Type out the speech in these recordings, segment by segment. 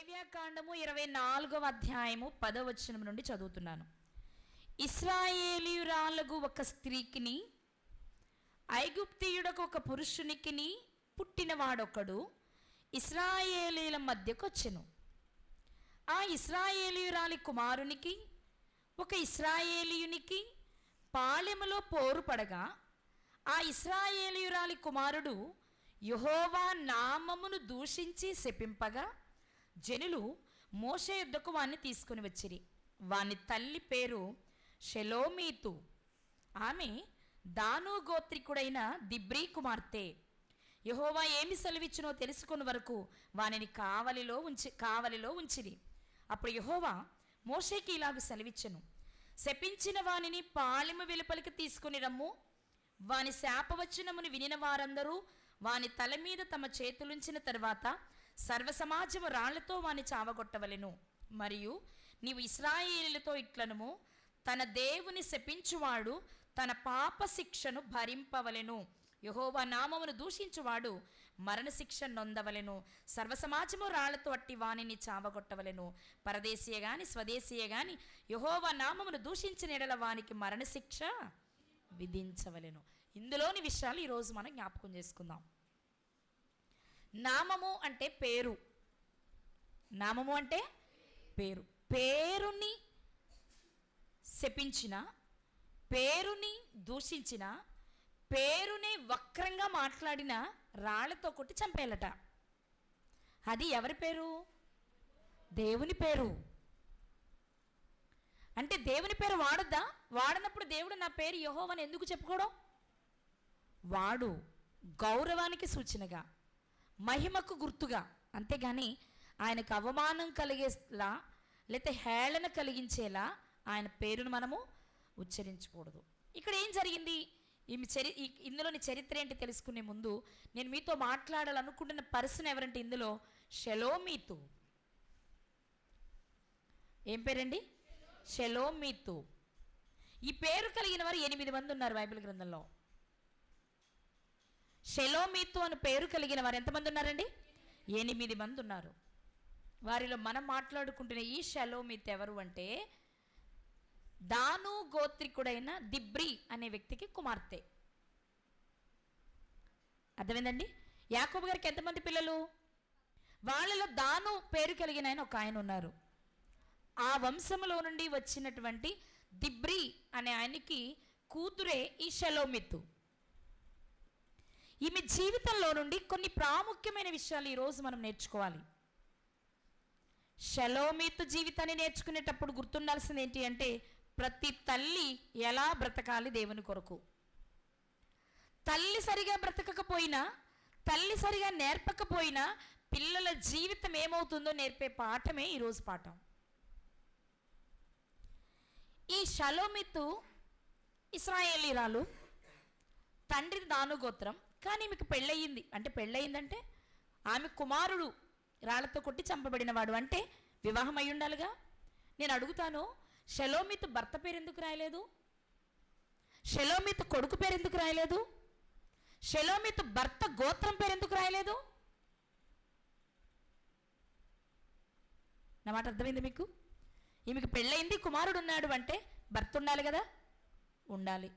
లేవ్యాకాండము 24వ అధ్యాయము 10వ వచనం నుండి చదువుతున్నాను. ఇశ్రాయేలీయురాలకు ఒక స్త్రీకిని ఐగుప్తీయుడకు ఒక పురుషునికిని పుట్టినవాడొకడు ఇశ్రాయేలీల మధ్యకు వచ్చెను. ఆ ఇశ్రాయేలీయురాలి కుమారునికి ఒక ఇశ్రాయేలీయునికి పాళెములో పోరు పడగా ఆ ఇశ్రాయేలీయురాలి కుమారుడు యెహోవా నామమును దూషించి శపింపగా జనులు మోషే యొద్దకు వాణ్ణి తీసుకుని వచ్చిరి. వాని తల్లి పేరు షెలోమీతు. ఆమె దాను గోత్రికుడైన దిబ్రీ కుమార్తె. యెహోవా ఏమి సెలవిచ్చునో తెలుసుకుని వరకు వానిని కావలిలో ఉంచిరి. అప్పుడు యెహోవా మోషేకి ఇలాగ సెలవిచ్చెను, శపించిన వానిని పాళెము వెలుపలికి తీసుకుని రమ్ము. వాని శాపవచనమును వినిన వారందరూ వాని తల మీద తమ చేతులుంచిన తర్వాత సర్వసమాజము రాళ్లతో వాని చావగొట్టవలెను. మరియు నీవు ఇశ్రాయేలీలతో ఇట్లనుము, తన దేవుని శపించువాడు తన పాప శిక్షను భరింపవలెను. యెహోవా నామమును దూషించువాడు మరణశిక్ష నొందవలెను. సర్వసమాజము రాళ్లతో అట్టి వానిని చావగొట్టవలెను. పరదేశీయ గాని స్వదేశీయ గాని యెహోవా నామమును దూషించిన ఎడల వానికి మరణశిక్ష విధించవలెను. ఇందులోని విషయాలు ఈరోజు మనం జ్ఞాపకం చేసుకుందాం. నామము అంటే పేరు. నామము అంటే పేరు. పేరుని శపించిన, పేరుని దూషించిన, పేరుని వక్రంగా మాట్లాడిన రాళ్లతో కొట్టి చంపేయాలట. అది ఎవరి పేరు? దేవుని పేరు. అంటే దేవుని పేరు వాడొద్దా? వాడనప్పుడు దేవుడు నా పేరు యెహోవాని ఎందుకు చెప్పుకోవడం? వాడు గౌరవానికి సూచనగా, మహిమకు గుర్తుగా, అంతేగాని ఆయనకు అవమానం కలిగేలా లేకపోతే హేళన కలిగించేలా ఆయన పేరును మనము ఉచ్చరించకూడదు. ఇక్కడ ఏం జరిగింది? ఇందులోని చరిత్ర ఏంటి తెలుసుకునే ముందు నేను మీతో మాట్లాడాలనుకుంటున్న పర్సన్ ఎవరంటే ఇందులో షెలోమీతు. ఏం పేరండి? షెలోమీతు. ఈ పేరు కలిగిన వారు 8 మంది ఉన్నారు బైబిల్ గ్రంథంలో. షెలోమీతు అని పేరు కలిగిన వారు ఎంతమంది ఉన్నారండి? 8 మంది ఉన్నారు. వారిలో మనం మాట్లాడుకుంటున్న ఈ షెలోమీతు ఎవరు అంటే దాను గోత్రికుడైన దిబ్రీ అనే వ్యక్తికి కుమార్తె. అర్థమైందండి? యాకోబు గారికి ఎంతమంది పిల్లలు? వాళ్ళలో దాను పేరు కలిగిన ఆయన ఒక ఆయన ఉన్నారు. ఆ వంశంలో నుండి వచ్చినటువంటి దిబ్రీ అనే ఆయనకి కూతురే ఈ షెలోమీతు. ఈమె జీవితంలో నుండి కొన్ని ప్రాముఖ్యమైన విషయాలు ఈరోజు మనం నేర్చుకోవాలి. షెలోమీతు జీవితాన్ని నేర్చుకునేటప్పుడు గుర్తుండాల్సింది ఏంటి అంటే ప్రతి తల్లి ఎలా బ్రతకాలి దేవుని కొరకు. తల్లి సరిగా బ్రతకకపోయినా, తల్లి సరిగా నేర్పకపోయినా పిల్లల జీవితం ఏమవుతుందో నేర్పే పాఠమే ఈరోజు పాఠం. ఈ షెలోమీతు ఇశ్రాయేలీరాలు, తండ్రి దాను గోత్రం. కానీ మీకు పెళ్ళయింది. అంటే పెళ్ళయిందంటే ఆమె కుమారుడు రాళ్లతో కొట్టి చంపబడినవాడు. అంటే వివాహం అయి ఉండాలిగా. నేను అడుగుతాను, షెలోమీతు భర్త పేరు ఎందుకు రాయలేదు? షెలోమీతు కొడుకు పేరు ఎందుకు రాయలేదు? షెలోమీతు భర్త గోత్రం పేరు ఎందుకు రాయలేదు? నా మాట అర్థమైంది మీకు? ఈమెకు పెళ్ళయింది, కుమారుడు ఉన్నాడు అంటే భర్త ఉండాలి కదా. ఉండాలి.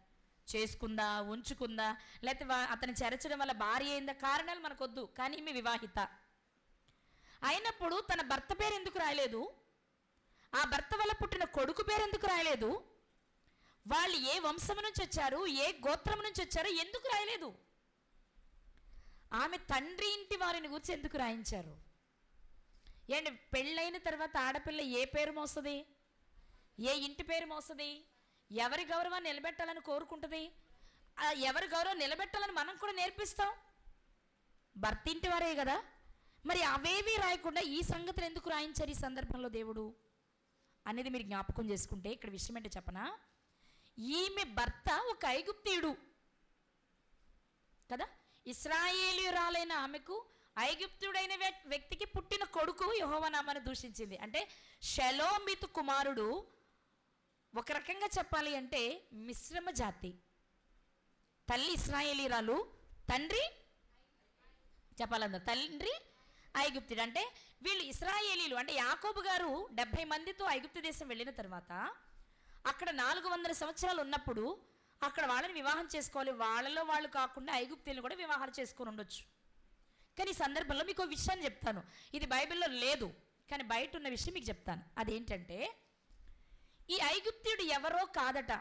చేసుకుందా, ఉంచుకుందా, లేకపోతే అతను చెరచడం వల్ల భార్య అయిందా, కారణాలు మనకొద్దు. కానీ ఈమె వివాహిత అయినప్పుడు తన భర్త పేరు ఎందుకు రాయలేదు? ఆ భర్త వల్ల పుట్టిన కొడుకు పేరు ఎందుకు రాయలేదు? వాళ్ళు ఏ వంశం నుంచి వచ్చారు, ఏ గోత్రం నుంచి వచ్చారో ఎందుకు రాయలేదు? ఆమె తండ్రి ఇంటి వారిని గురించి ఎందుకు రాయించారు? ఏంటి, పెళ్ళైన తర్వాత ఆడపిల్ల ఏ పేరు మోస్తుంది? ఏ ఇంటి పేరు మోస్తుంది? ఎవరి గౌరవాన్ని నిలబెట్టాలని కోరుకుంటుంది? ఎవరి గౌరవం నిలబెట్టాలని మనం కూడా నేర్పిస్తాం. భర్త ఇంటి వారే కదా. మరి అవేవి రాయకుండా ఈ సంగతులు ఎందుకు రాయించారు ఈ సందర్భంలో దేవుడు అనేది మీరు జ్ఞాపకం చేసుకుంటే ఇక్కడ విషయం ఏంటో చెప్పనా? ఈమె భర్త ఒక ఐగుప్తీయుడు కదా. ఇశ్రాయేలీయురాలైన ఆమెకు ఐగుప్తుడైన వ్యక్తికి పుట్టిన కొడుకు యెహోవా నామాన్ని దూషించింది. అంటే షెలోమీతు కుమారుడు ఒక రకంగా చెప్పాలి అంటే మిశ్రమ జాతి. తల్లి ఇశ్రాయేలీరాలు, తండ్రి చెప్పాలందరూ తండ్రి ఐగుప్తుడు అంటే వీళ్ళు ఇశ్రాయేలీలు అంటే యాకోబు గారు 70 మందితో ఐగుప్తు దేశం వెళ్ళిన తర్వాత అక్కడ 400 సంవత్సరాలు ఉన్నప్పుడు అక్కడ వాళ్ళని వివాహం చేసుకోవాలి. వాళ్ళలో వాళ్ళు కాకుండా ఐగుప్తీయులను కూడా వివాహాలు చేసుకొని ఉండొచ్చు. కానీ ఈ సందర్భంలో మీకు ఒక విషయాన్ని చెప్తాను, ఇది బైబిల్లో లేదు కానీ బయట ఉన్న విషయం మీకు చెప్తాను. అదేంటంటే ఈ ఐగుప్తుడు ఎవరో కాదట.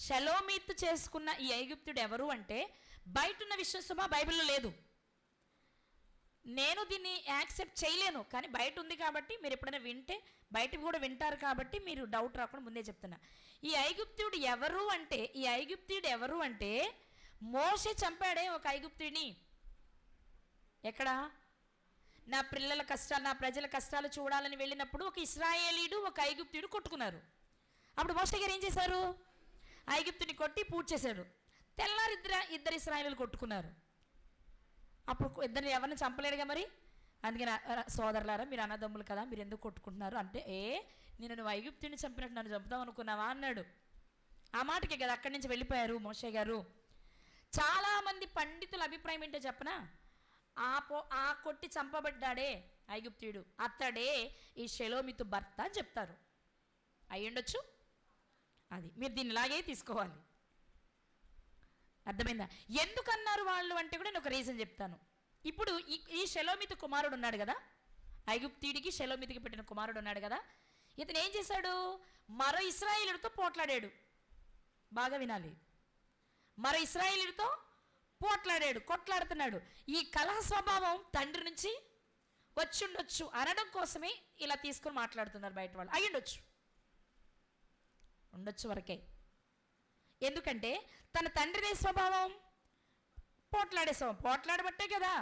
షలోమీతు చేసుకున్న ఈ ఐగుప్తుడు ఎవరు అంటే బయట ఉన్న విషయం సుమా బైబిల్లో లేదు. నేను దీన్ని యాక్సెప్ట్ చేయలేను కానీ బయట ఉంది కాబట్టి మీరు ఎప్పుడైనా వింటే బయట కూడా వింటారు కాబట్టి మీరు డౌట్ రాకుండా ముందే చెప్తున్నా. ఈ ఐగుప్తుడు ఎవరు అంటే మోషే చంపాడే ఒక ఐగుప్తుడిని. ఎక్కడ? నా పిల్లల కష్టాలు, నా ప్రజల కష్టాలు చూడాలని వెళ్ళినప్పుడు ఒక ఇశ్రాయేలీడు ఒక ఐగుప్తుడు కొట్టుకున్నారు. అప్పుడు మోషే గారు ఏం చేశారు? ఐగుప్తుని కొట్టి పూర్తి చేశాడు. తెల్లారి ఇద్దరు ఇశ్రాయేలీలు కొట్టుకున్నారు. అప్పుడు ఇద్దరిని ఎవరిని చంపలేడుగా మరి. అందుకని సోదరులారా మీరు అన్నదమ్ములు కదా, మీరు ఎందుకు కొట్టుకుంటున్నారు అంటే, నేను నువ్వు ఐగుప్తుని చంపినట్టు నన్ను చంపుదాం అనుకున్నావా అన్నాడు. ఆ మాటకే కదా అక్కడి నుంచి వెళ్ళిపోయారు మోషే గారు. చాలామంది పండితుల అభిప్రాయం ఏంటో చెప్పనా, ఆ కొట్టి చంపబడ్డాడే ఐగుప్తుడు అతడే ఈ షెలోమితు భర్త అని చెప్తారు. అయ్యుండొచ్చు. అది మీరు దీన్ని ఇలాగే తీసుకోవాలి. అర్థమైందా? ఎందుకన్నారు వాళ్ళు అంటే కూడా నేను ఒక రీజన్ చెప్తాను. ఇప్పుడు ఈ షెలోమితు కుమారుడు ఉన్నాడు కదా, ఐగుప్తీడికి షెలోమితికి పెట్టిన కుమారుడు ఉన్నాడు కదా, ఇతను ఏం చేశాడు? మరో ఇశ్రాయేలుడితో పోట్లాడాడు. బాగా వినాలి, మరో ఇశ్రాయేలుడితో పోట్లాడాడు, కొట్లాడుతున్నాడు. ఈ కలహ స్వభావం తండ్రి నుంచి వచ్చుండొచ్చు అనడం కోసమే ఇలా తీసుకొని మాట్లాడుతున్నారు బయట వాళ్ళు. అయ్యుండొచ్చు, ఉండొచ్చు వరకే. ఎందుకంటే తన తండ్రిదే స్వభావం పోట్లాడే స్వభావం. పోట్లాడబట్టే కదా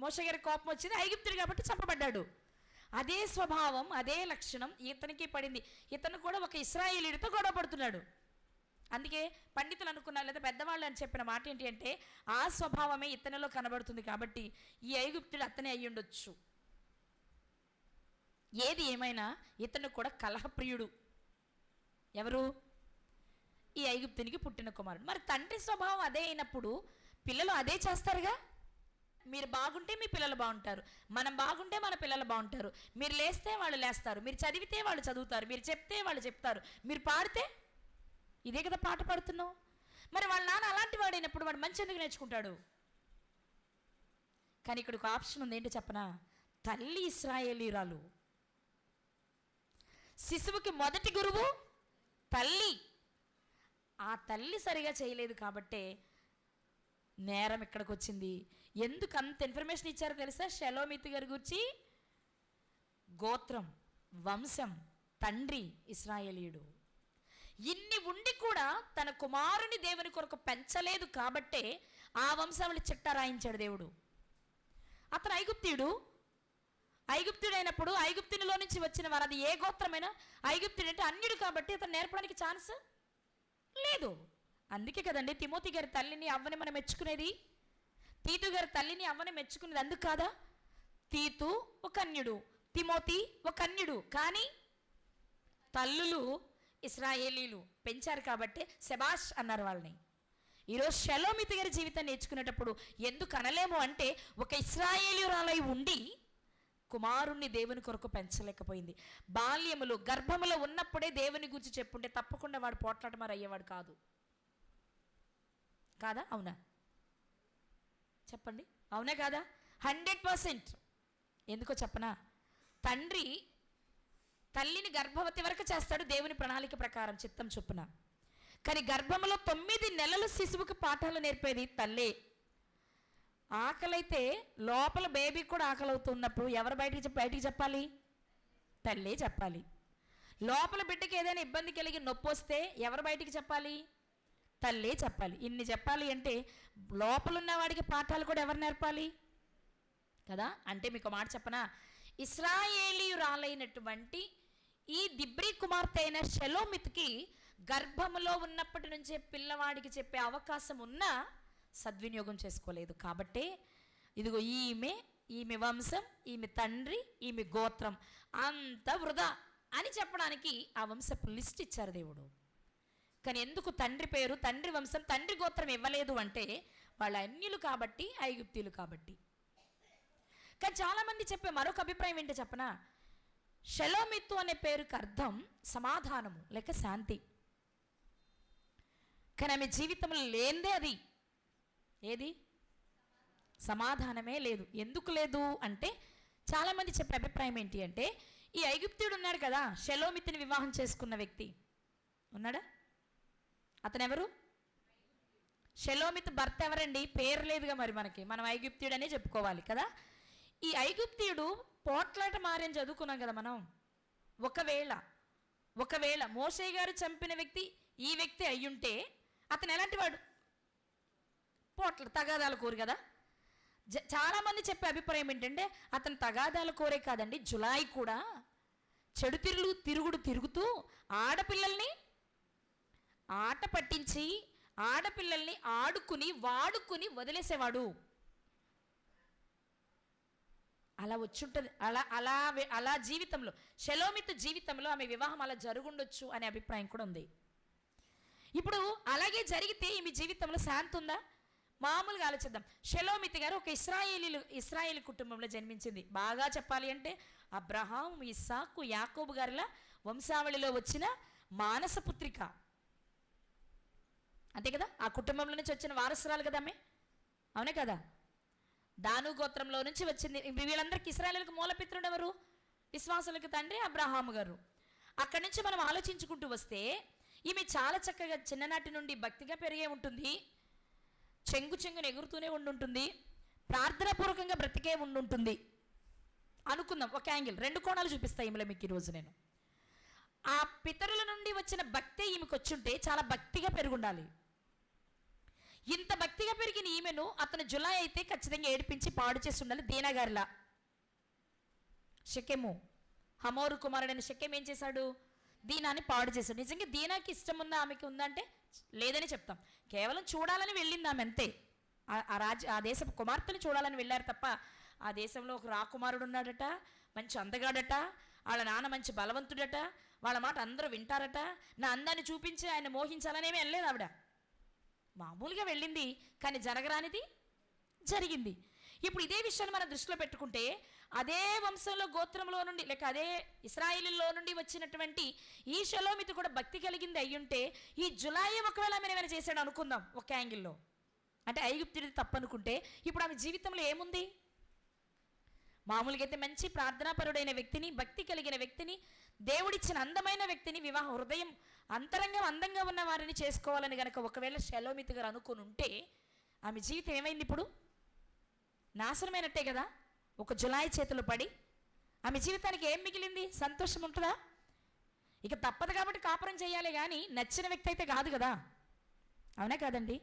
మోషే గారి కోపం వచ్చింది, ఐగుప్తుడు కాబట్టి చంపబడ్డాడు. అదే స్వభావం అదే లక్షణం ఇతనికి పడింది. ఇతను కూడా ఒక ఇశ్రాయేలీయుడితో గొడవ పడుతున్నాడు. అందుకే పండితులు అనుకున్నారు లేదా పెద్దవాళ్ళు అని చెప్పిన మాట ఏంటి అంటే ఆ స్వభావమే ఇతనిలో కనబడుతుంది కాబట్టి ఈ ఐగుప్తుడు అతనే అయ్యుండొచ్చు. ఏది ఏమైనా ఇతను కూడా కలహప్రియుడు. ఎవరు? ఈ ఐగుప్తునికి పుట్టిన కుమారుడు. మరి తండ్రి స్వభావం అదే అయినప్పుడు పిల్లలు అదే చేస్తారుగా. మీరు బాగుంటే మీ పిల్లలు బాగుంటారు, మనం బాగుంటే మన పిల్లలు బాగుంటారు. మీరు లేస్తే వాళ్ళు లేస్తారు, మీరు చదివితే వాళ్ళు చదువుతారు, మీరు చెప్తే వాళ్ళు చెప్తారు, మీరు పాడితే ఇదే కదా పాట పాడుతున్నావు. మరి వాళ్ళ నాన్న అలాంటి వాడైనప్పుడు వాడు మంచి ఎందుకు నేర్చుకుంటాడు? కానీ ఇక్కడ ఒక ఆప్షన్ ఉంది, ఏంటో చెప్పనా? తల్లి ఇశ్రాయేలీయురాలు. శిశువుకి మొదటి గురువు తల్లి. ఆ తల్లి సరిగా చేయలేదు కాబట్టే నేరం ఇక్కడికి వచ్చింది. ఎందుకు అంత ఇన్ఫర్మేషన్ ఇచ్చారో తెలుసా? షెలోమితు గారి గురించి గోత్రం, వంశం, తండ్రి ఇశ్రాయేలీయుడు. ఇన్ని ఉండి కూడా తన కుమారుని దేవుని కొరకు పెంచలేదు కాబట్టే ఆ వంశావళి చిట్టా రాయించాడు దేవుడు. అతను ఐగుప్తుడు అయినప్పుడు ఐగుప్తునిలో నుంచి వచ్చిన వారు, అది ఏ గోత్రమైనా ఐగుప్తుడు అంటే అన్యుడు కాబట్టి అతను నేర్పడానికి ఛాన్స్ లేదు. అందుకే కదండి తిమోతి గారి తల్లిని అవ్వని మనం మెచ్చుకునేది, తీతు గారి తల్లిని అవ్వని మెచ్చుకునేది. అందుకు కాదా? తీతు ఒక అన్యుడు, తిమోతి ఒక అన్యుడు, కానీ తల్లులు ఇశ్రాయేలీలు పెంచారు కాబట్టి శబాష్ అన్నారు వాళ్ళని. ఈరోజు షెలోమితు గారి జీవితాన్ని నేర్చుకునేటప్పుడు ఎందుకు అనలేము అంటే ఒక ఇశ్రాయేలీయురాలై ఉండి కుమారుణ్ణి దేవుని కొరకు పెంచలేకపోయింది. బాల్యములు గర్భములో ఉన్నప్పుడే దేవుని గురించి చెప్పుంటే తప్పకుండా వాడు పోట్లాట మరి అయ్యేవాడు కాదు. కాదా? అవునా? చెప్పండి, అవునా కాదా? 100%. ఎందుకో చెప్పనా? తండ్రి తల్లిని గర్భవతి వరకు చేస్తాడు దేవుని ప్రణాళిక ప్రకారం చిత్తం చొప్పున. కానీ గర్భంలో 9 నెలలు శిశువుకి పాఠాలు నేర్పేది తల్లే. ఆకలైతే లోపల బేబీకి కూడా ఆకలి అవుతున్నప్పుడు ఎవరు బయటికి చెప్పాలి? తల్లే చెప్పాలి. లోపల బిడ్డకి ఏదైనా ఇబ్బంది కలిగి నొప్పి వస్తే ఎవరు బయటికి చెప్పాలి? తల్లే చెప్పాలి. ఇన్ని చెప్పాలి అంటే లోపల ఉన్న వాడికి పాఠాలు కూడా ఎవరు నేర్పాలి కదా? అంటే మీకు మాట చెప్పనా, ఇశ్రాయేలీయురాలైనటువంటి ఈ దిబ్రీ కుమార్తె అయిన షెలోమిత్కి గర్భములో ఉన్నప్పటి నుంచే పిల్లవాడికి చెప్పే అవకాశం ఉన్నా సద్వినియోగం చేసుకోలేదు. కాబట్టే ఇదిగో ఈమె వంశం, ఈమె తండ్రి, ఈమె గోత్రం అంత వృధా అని చెప్పడానికి ఆ వంశపు లిస్ట్ ఇచ్చారు దేవుడు. కానీ ఎందుకు తండ్రి పేరు, తండ్రి వంశం, తండ్రి గోత్రం ఇవ్వలేదు అంటే వాళ్ళ అన్యులు కాబట్టి, ఐగుప్తీయులు కాబట్టి. కానీ చాలామంది చెప్పే మరొక అభిప్రాయం ఏంటో చెప్పనా, షలోమిత్తు అనే పేరుకి అర్థం సమాధానము లేక శాంతి. కానీ ఆమె జీవితంలో లేనిదే అది ఏది, సమాధానమే లేదు. ఎందుకు లేదు అంటే చాలామంది చెప్పే అభిప్రాయం ఏంటి అంటే, ఈ ఐగుప్తుడు ఉన్నాడు కదా, షలోమిత్తుని వివాహం చేసుకున్న వ్యక్తి ఉన్నాడా, అతను ఎవరు? షలోమిత్ భర్త ఎవరండి? పేరు లేదుగా, మరి మనం ఐగుప్తుడు అనే చెప్పుకోవాలి కదా. ఈ ఐగుప్తుడు పోట్లాట మారని చదువుకున్నాం కదా మనం. ఒకవేళ మోషే గారు చంపిన వ్యక్తి ఈ వ్యక్తి అయ్యుంటే అతను ఎలాంటి వాడు? తగాదాల కోరు కదా. చాలామంది చెప్పే అభిప్రాయం ఏంటంటే, అతను తగాదాల కోరే కాదండి, జులాయి కూడా చెడు తిరుగుతూ ఆడపిల్లల్ని ఆట పట్టించి ఆడపిల్లల్ని వాడుకుని వదిలేసేవాడు. అలా వచ్చుంటుంది. అలా జీవితంలో, షలోమితు జీవితంలో ఆమె వివాహం అలా జరుగుండొచ్చు అనే అభిప్రాయం కూడా ఉంది. ఇప్పుడు అలాగే జరిగితే ఈమె జీవితంలో శాంతి ఉందా? మామూలుగా ఆలోచిద్దాం. షలోమితు గారు ఒక ఇశ్రాయేలీ కుటుంబంలో జన్మించింది. బాగా చెప్పాలి అంటే అబ్రహాం, ఇస్సాకు, యాకోబు గారిలా వంశావళిలో వచ్చిన మానసపుత్రిక, అంతే కదా. ఆ కుటుంబంలో నుంచి వచ్చిన వారసురాలు కదా ఆమె, అవునే కదా. దాను గోత్రంలో నుంచి వచ్చింది. వీళ్ళందరికీ ఇశ్రాయేలుకు మూలపిత్రుడు ఎవరు? విశ్వాసులకు తండ్రి అబ్రహాము గారు. అక్కడి నుంచి మనం ఆలోచించుకుంటూ వస్తే ఈమె చాలా చక్కగా చిన్ననాటి నుండి భక్తిగా పెరిగే ఉంటుంది, చెంగును ఎగురుతూనే ఉండుంటుంది, ప్రార్థనాపూర్వకంగా బ్రతికే ఉండుంటుంది అనుకుందాం. ఒక యాంగిల్, రెండు కోణాలు చూపిస్తాయి ఈమెలో మీకు ఈరోజు నేను. ఆ పితరుల నుండి వచ్చిన భక్తి ఈమెకు వచ్చుంటే చాలా భక్తిగా పెరుగుండాలి. ఇంత భక్తిగా పెరిగిన ఈమెను అతను జులాయి అయితే ఖచ్చితంగా ఏడిపించి పాడు చేసి ఉండాలి. దీనాగారిలా షెకెము, హమోరు కుమారుడైన షెకెం ఏం చేశాడు? దీనాన్ని పాడు చేశాడు. నిజంగా దీనాకి ఇష్టం ఉందా, ఆమెకి ఉందంటే లేదని చెప్తాం. కేవలం చూడాలని వెళ్ళింది ఆమె, అంతే. ఆ దేశపు కుమార్తెని చూడాలని వెళ్ళారు తప్ప ఆ దేశంలో ఒక రాకుమారుడు ఉన్నాడట, మంచి అందగాడట, వాళ్ళ నాన్న మంచి బలవంతుడట, వాళ్ళ మాట అందరూ వింటారట, నా అందాన్ని చూపించి ఆయన మోహించాలనేమి వెళ్ళలేదు ఆవిడ. మామూలుగా వెళ్ళింది, కానీ జరగరానిది జరిగింది. ఇప్పుడు ఇదే విషయాన్ని మనం దృష్టిలో పెట్టుకుంటే, అదే వంశంలో గోత్రంలో నుండి లేక అదే ఇశ్రాయేలులో నుండి వచ్చినటువంటి ఈ షలోమితు కూడా భక్తి కలిగింది అయ్యుంటే, ఈ జులాయి ఒకవేళ ఆమె ఏమైనా చేశాడు అనుకుందాం ఒక యాంగిల్లో, అంటే ఐగుప్తుడిది తప్పనుకుంటే, ఇప్పుడు ఆమె జీవితంలో ఏముంది? మామూలుగా అయితే మంచి ప్రార్థనాపరుడైన వ్యక్తిని, భక్తి కలిగిన వ్యక్తిని, దేవుడిచ్చిన అందమైన వ్యక్తిని, వివాహ హృదయం అంతరంగం అందంగా ఉన్న వారిని చేసుకోవాలని గనక ఒకవేళ షలోమితు గారు అనుకుని ఉంటే, ఆమె జీవితం ఏమైంది? ఇప్పుడు నాశనమైనట్టే కదా. ఒక జులాయి చేతులు పడి ఆమె జీవితానికి ఏం మిగిలింది? సంతోషం ఉంటుందా? ఇక తప్పదు కాబట్టి కాపురం చేయాలి, కానీ నచ్చిన వ్యక్తి అయితే కాదు కదా, అవునా కాదండి.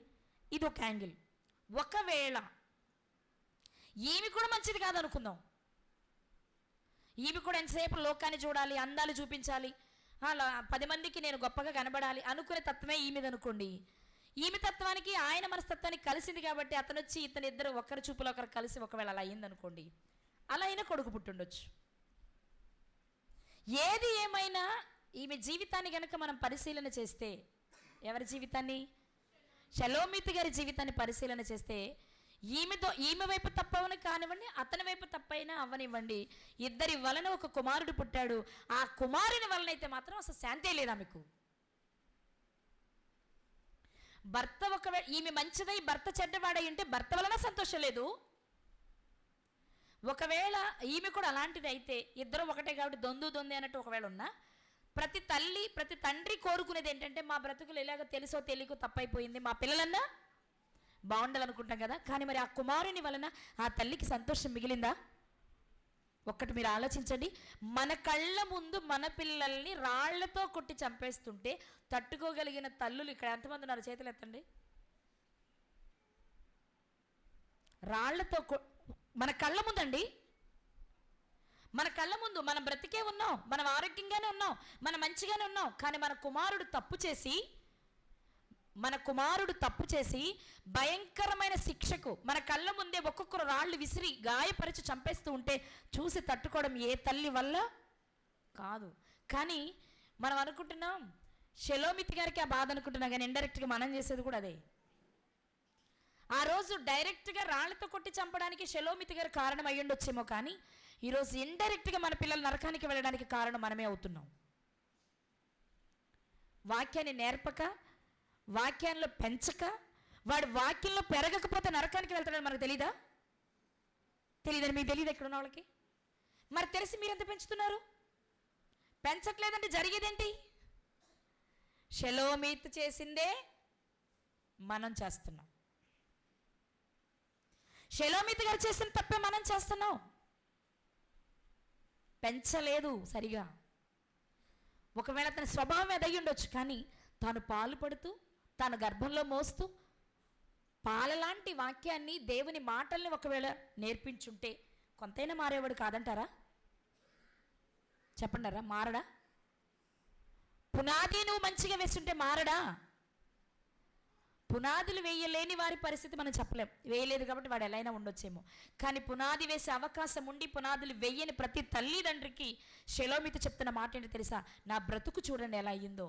ఇది ఒక యాంగిల్. ఒకవేళ ఈమె కూడా మంచిది కాదనుకుందాం, ఈమె కూడా ఎంతసేపు లోకాన్ని చూడాలి, అందాలు చూపించాలి, 10 మందికి నేను గొప్పగా కనబడాలి అనుకునే తత్వమే ఈమెది అనుకోండి. ఈమె తత్వానికి ఆయన మనస్తత్వానికి కలిసింది కాబట్టి అతను వచ్చి ఇద్దరు ఒకరి చూపులో ఒకరు కలిసి ఒకవేళ అలా అయిందనుకోండి, అలా అయినా కొడుకు పుట్టుండొచ్చు. ఏది ఏమైనా ఈమె జీవితాన్ని కనుక మనం పరిశీలన చేస్తే, ఎవరి జీవితాన్ని? షలోమితు గారి జీవితాన్ని పరిశీలన చేస్తే, ఈమె వైపు తప్పవని కానివ్వండి, అతని వైపు తప్పైనా అవ్వనివ్వండి, ఇద్దరి వలన ఒక కుమారుడు పుట్టాడు. ఆ కుమారుని వలన అయితే మాత్రం అసలు శాంతే లేదా మీకు. భర్త ఒకవేళ ఈమె మంచిదై భర్త చెడ్డవాడై ఉంటే భర్త వలన సంతోషం లేదు. ఒకవేళ ఈమె కూడా అలాంటిది అయితే, ఇద్దరు ఒకటే కాబట్టి దొంది అన్నట్టు ఒకవేళ ఉన్నా, ప్రతి తల్లి ప్రతి తండ్రి కోరుకునేది ఏంటంటే, మా బ్రతుకులు ఎలాగో తెలుసో తెలియకో తప్పైపోయింది, మా పిల్లలన్నా బాగుండాలనుకుంటాం కదా. కానీ మరి ఆ కుమారుని వలన ఆ తల్లికి సంతోషం మిగిలిందా? ఒక్కటి మీరు ఆలోచించండి. మన కళ్ళ ముందు మన పిల్లల్ని రాళ్లతో కొట్టి చంపేస్తుంటే తట్టుకోగలిగిన తల్లులు ఇక్కడ ఎంతమంది ఉన్నారు? చేతులు ఎత్తండి. రాళ్లతో మన కళ్ళ ముందండి, మన కళ్ళ ముందు మనం బ్రతికే ఉన్నాం, మనం ఆరోగ్యంగానే ఉన్నాం, మనం మంచిగానే ఉన్నాం, కానీ మన కుమారుడు తప్పు చేసి భయంకరమైన శిక్షకు మన కళ్ళ ముందే ఒక్కొక్కరు రాళ్ళు విసిరి గాయపరిచి చంపేస్తూ ఉంటే చూసి తట్టుకోవడం ఏ తల్లి వల్ల కాదు. కానీ మనం అనుకుంటున్నాం షలోమితు గారికి ఆ బాధ అనుకుంటున్నాం, కానీ ఇండైరెక్ట్గా మనం చేసేది కూడా అదే. ఆ రోజు డైరెక్ట్గా రాళ్లతో కొట్టి చంపడానికి షెలోమితి గారు కారణం అయ్యుండొచ్చేమో, కానీ ఈరోజు ఇండైరెక్ట్గా మన పిల్లలు నరకానికి వెళ్ళడానికి కారణం మనమే అవుతున్నాం. వాక్యాన్ని నేర్పక, వాక్యాల్లో పెంచక, వాడు వాక్యంలో పెరగకపోతే నరకానికి వెళ్తాడని మనకు తెలీదా? తెలియదని మీకు తెలియదు ఇక్కడ ఉన్న వాళ్ళకి. మరి తెలిసి మీరెంత పెంచుతున్నారు? పెంచట్లేదంటే జరిగేదేంటి? షెలోమీత్ చేసిందే మనం చేస్తున్నాం. షెలోమీత్ గారు చేసిన తప్పే మనం చేస్తున్నాం. పెంచలేదు సరిగా. ఒకవేళ తన స్వభావం ఎదగి ఉండొచ్చు, కానీ తాను పాలు పడుతూ, తాను గర్భంలో మోస్తూ పాలలాంటి వాక్యాన్ని, దేవుని మాటల్ని ఒకవేళ నేర్పించుంటే కొంతైనా మారేవాడు కాదంటారా? చెప్పండారా? మారడా? పునాది నువ్వు మంచిగా వేస్తుంటే మారడా? పునాదులు వేయలేని వారి పరిస్థితి మనం చెప్పలేం. వేయలేదు కాబట్టి వాడు ఎలా అయినా ఉండొచ్చేమో. కానీ పునాది వేసే అవకాశం ఉండి పునాదులు వేయని ప్రతి తల్లిదండ్రికి షెలోమితు చెప్తున్న మాట ఏంటో తెలుసా? నా బ్రతుకు చూడండి ఎలా అయ్యిందో.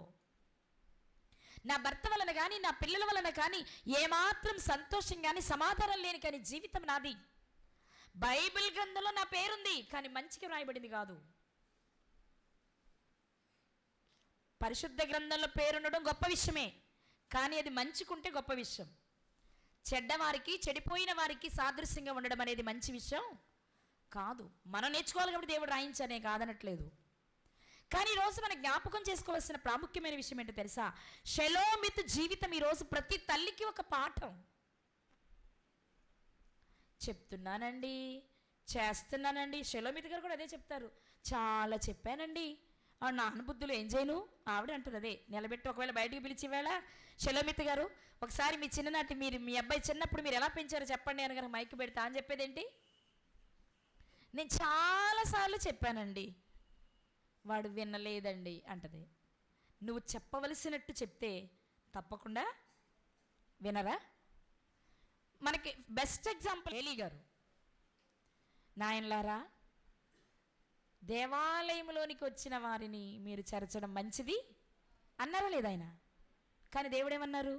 నా భర్త వలన కానీ, నా పిల్లల వలన కానీ ఏమాత్రం సంతోషం కానీ, సమాధానం లేని కానీ జీవితం నాది. బైబిల్ గ్రంథంలో నా పేరుంది, కానీ మంచిగా రాయబడింది కాదు. పరిశుద్ధ గ్రంథంలో పేరుండడం గొప్ప విషయమే, కానీ అది మంచికుంటే గొప్ప విషయం. చెడ్డవారికి, చెడిపోయిన వారికి సాదృశ్యంగా ఉండడం అనేది మంచి విషయం కాదు. మనం నేర్చుకోవాలి కాబట్టి దేవుడు రాయించనే కాదనట్లేదు. కానీ ఈరోజు మనం జ్ఞాపకం చేసుకోవాల్సిన ప్రాముఖ్యమైన విషయం ఏంటో తెలుసా? షెలోమితు జీవితం ఈరోజు ప్రతి తల్లికి ఒక పాఠం. చెప్తున్నానండి, చేస్తున్నానండి. షెలోమితు గారు కూడా అదే చెప్తారు. చాలా చెప్పానండి, నా అనుబుద్ధులు ఏం చేయను ఆవిడ అంటుంది. అదే నిలబెట్టి ఒకవేళ బయటకు పిలిచి వేళ, షెలోమితు గారు ఒకసారి మీ చిన్ననాటి మీ అబ్బాయి చిన్నప్పుడు మీరు ఎలా పెంచారో చెప్పండి అని కనుక మైక్ పెడతా అని చెప్పేదేంటి? నేను చాలాసార్లు చెప్పానండి, వాడు వినలేదండి అంటది. నువ్వు చెప్పవలసినట్టు చెప్తే తప్పకుండా వినరా? మనకి బెస్ట్ ఎగ్జాంపుల్ ఏలీ గారు. నాయనలారా, దేవాలయంలోనికి వచ్చిన వారిని మీరు చేర్చడం మంచిది అన్నారా లేదా ఆయన? కానీ దేవుడేమన్నారు?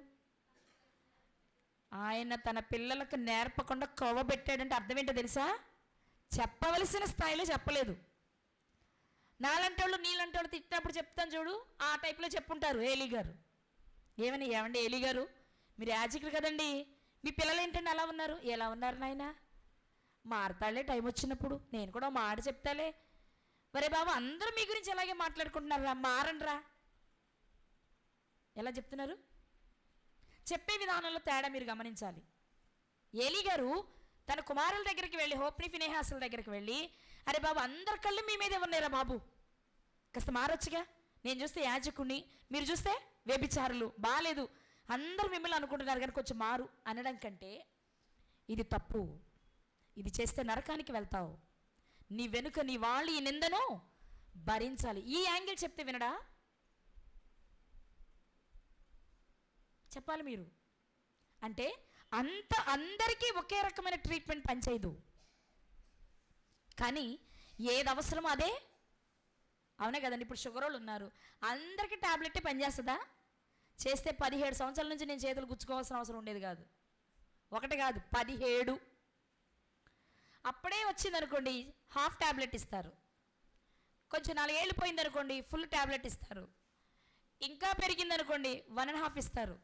ఆయన తన పిల్లలకు నేర్పకుండా కొవ్వబెట్టాడంటే అర్థం ఏంటో తెలుసా? చెప్పవలసిన స్థాయిలో చెప్పలేదు. నాలంటి వాళ్ళు నీళ్ళంటి వాళ్ళు తిట్టినప్పుడు చెప్తాను చూడు, ఆ టైప్లో చెప్పుంటారు ఏలీ గారు. ఏమండి ఏలీ గారు, మీరు యాజకులు కదండి, మీ పిల్లలు ఏంటండి అలా ఉన్నారు? ఎలా ఉన్నారు నాయన? మారతాళ్లే టైం వచ్చినప్పుడు, నేను కూడా మాట చెప్తాలే. వరే బాబు, అందరూ మీ గురించి ఎలాగే మాట్లాడుకుంటున్నారా, మారండ్రా. ఎలా చెప్తున్నారు? చెప్పే విధానంలో తేడా మీరు గమనించాలి. ఏలీ గారు తన కుమారుల దగ్గరికి వెళ్ళి, హోప్ని ఫినెహాసుల దగ్గరికి వెళ్ళి, అరే బాబు, అందరి కళ్ళు మీ మీదే ఉన్నారా బాబు, కాస్త మారొచ్చుగా. నేను చూస్తే యాజకుడిని, మీరు చూస్తే వ్యభిచారులు, బాలేదు, అందరూ మిమ్మల్ని అనుకుంటున్నారు కానీ కొంచెం మారు అనడం కంటే, ఇది తప్పు, ఇది చేస్తే నరకానికి వెళ్తావు, నీ వెనుక నీ వాళ్ళు ఈ నిందను భరించాలి, ఈ యాంగిల్ చెప్తే వినడా? చెప్పాలి మీరు. అంటే అందరికీ ఒకే రకమైన ట్రీట్మెంట్ పనిచేయదు, కానీ ఏది అవసరమో అదే. అవునే కదండి. ఇప్పుడు షుగర్ వాళ్ళు ఉన్నారు, అందరికీ టాబ్లెట్టే పనిచేస్తుందా? చేస్తే 17 సంవత్సరాల నుంచి నేను చేతులు గుచ్చుకోవాల్సిన అవసరం ఉండేది కాదు. ఒకటి కాదు, 17. అప్పుడే వచ్చిందనుకోండి హాఫ్ టాబ్లెట్ ఇస్తారు, కొంచెం 4 ఏళ్ళు పోయిందనుకోండి ఫుల్ టాబ్లెట్ ఇస్తారు, ఇంకా పెరిగిందనుకోండి 1.5 ఇస్తారు,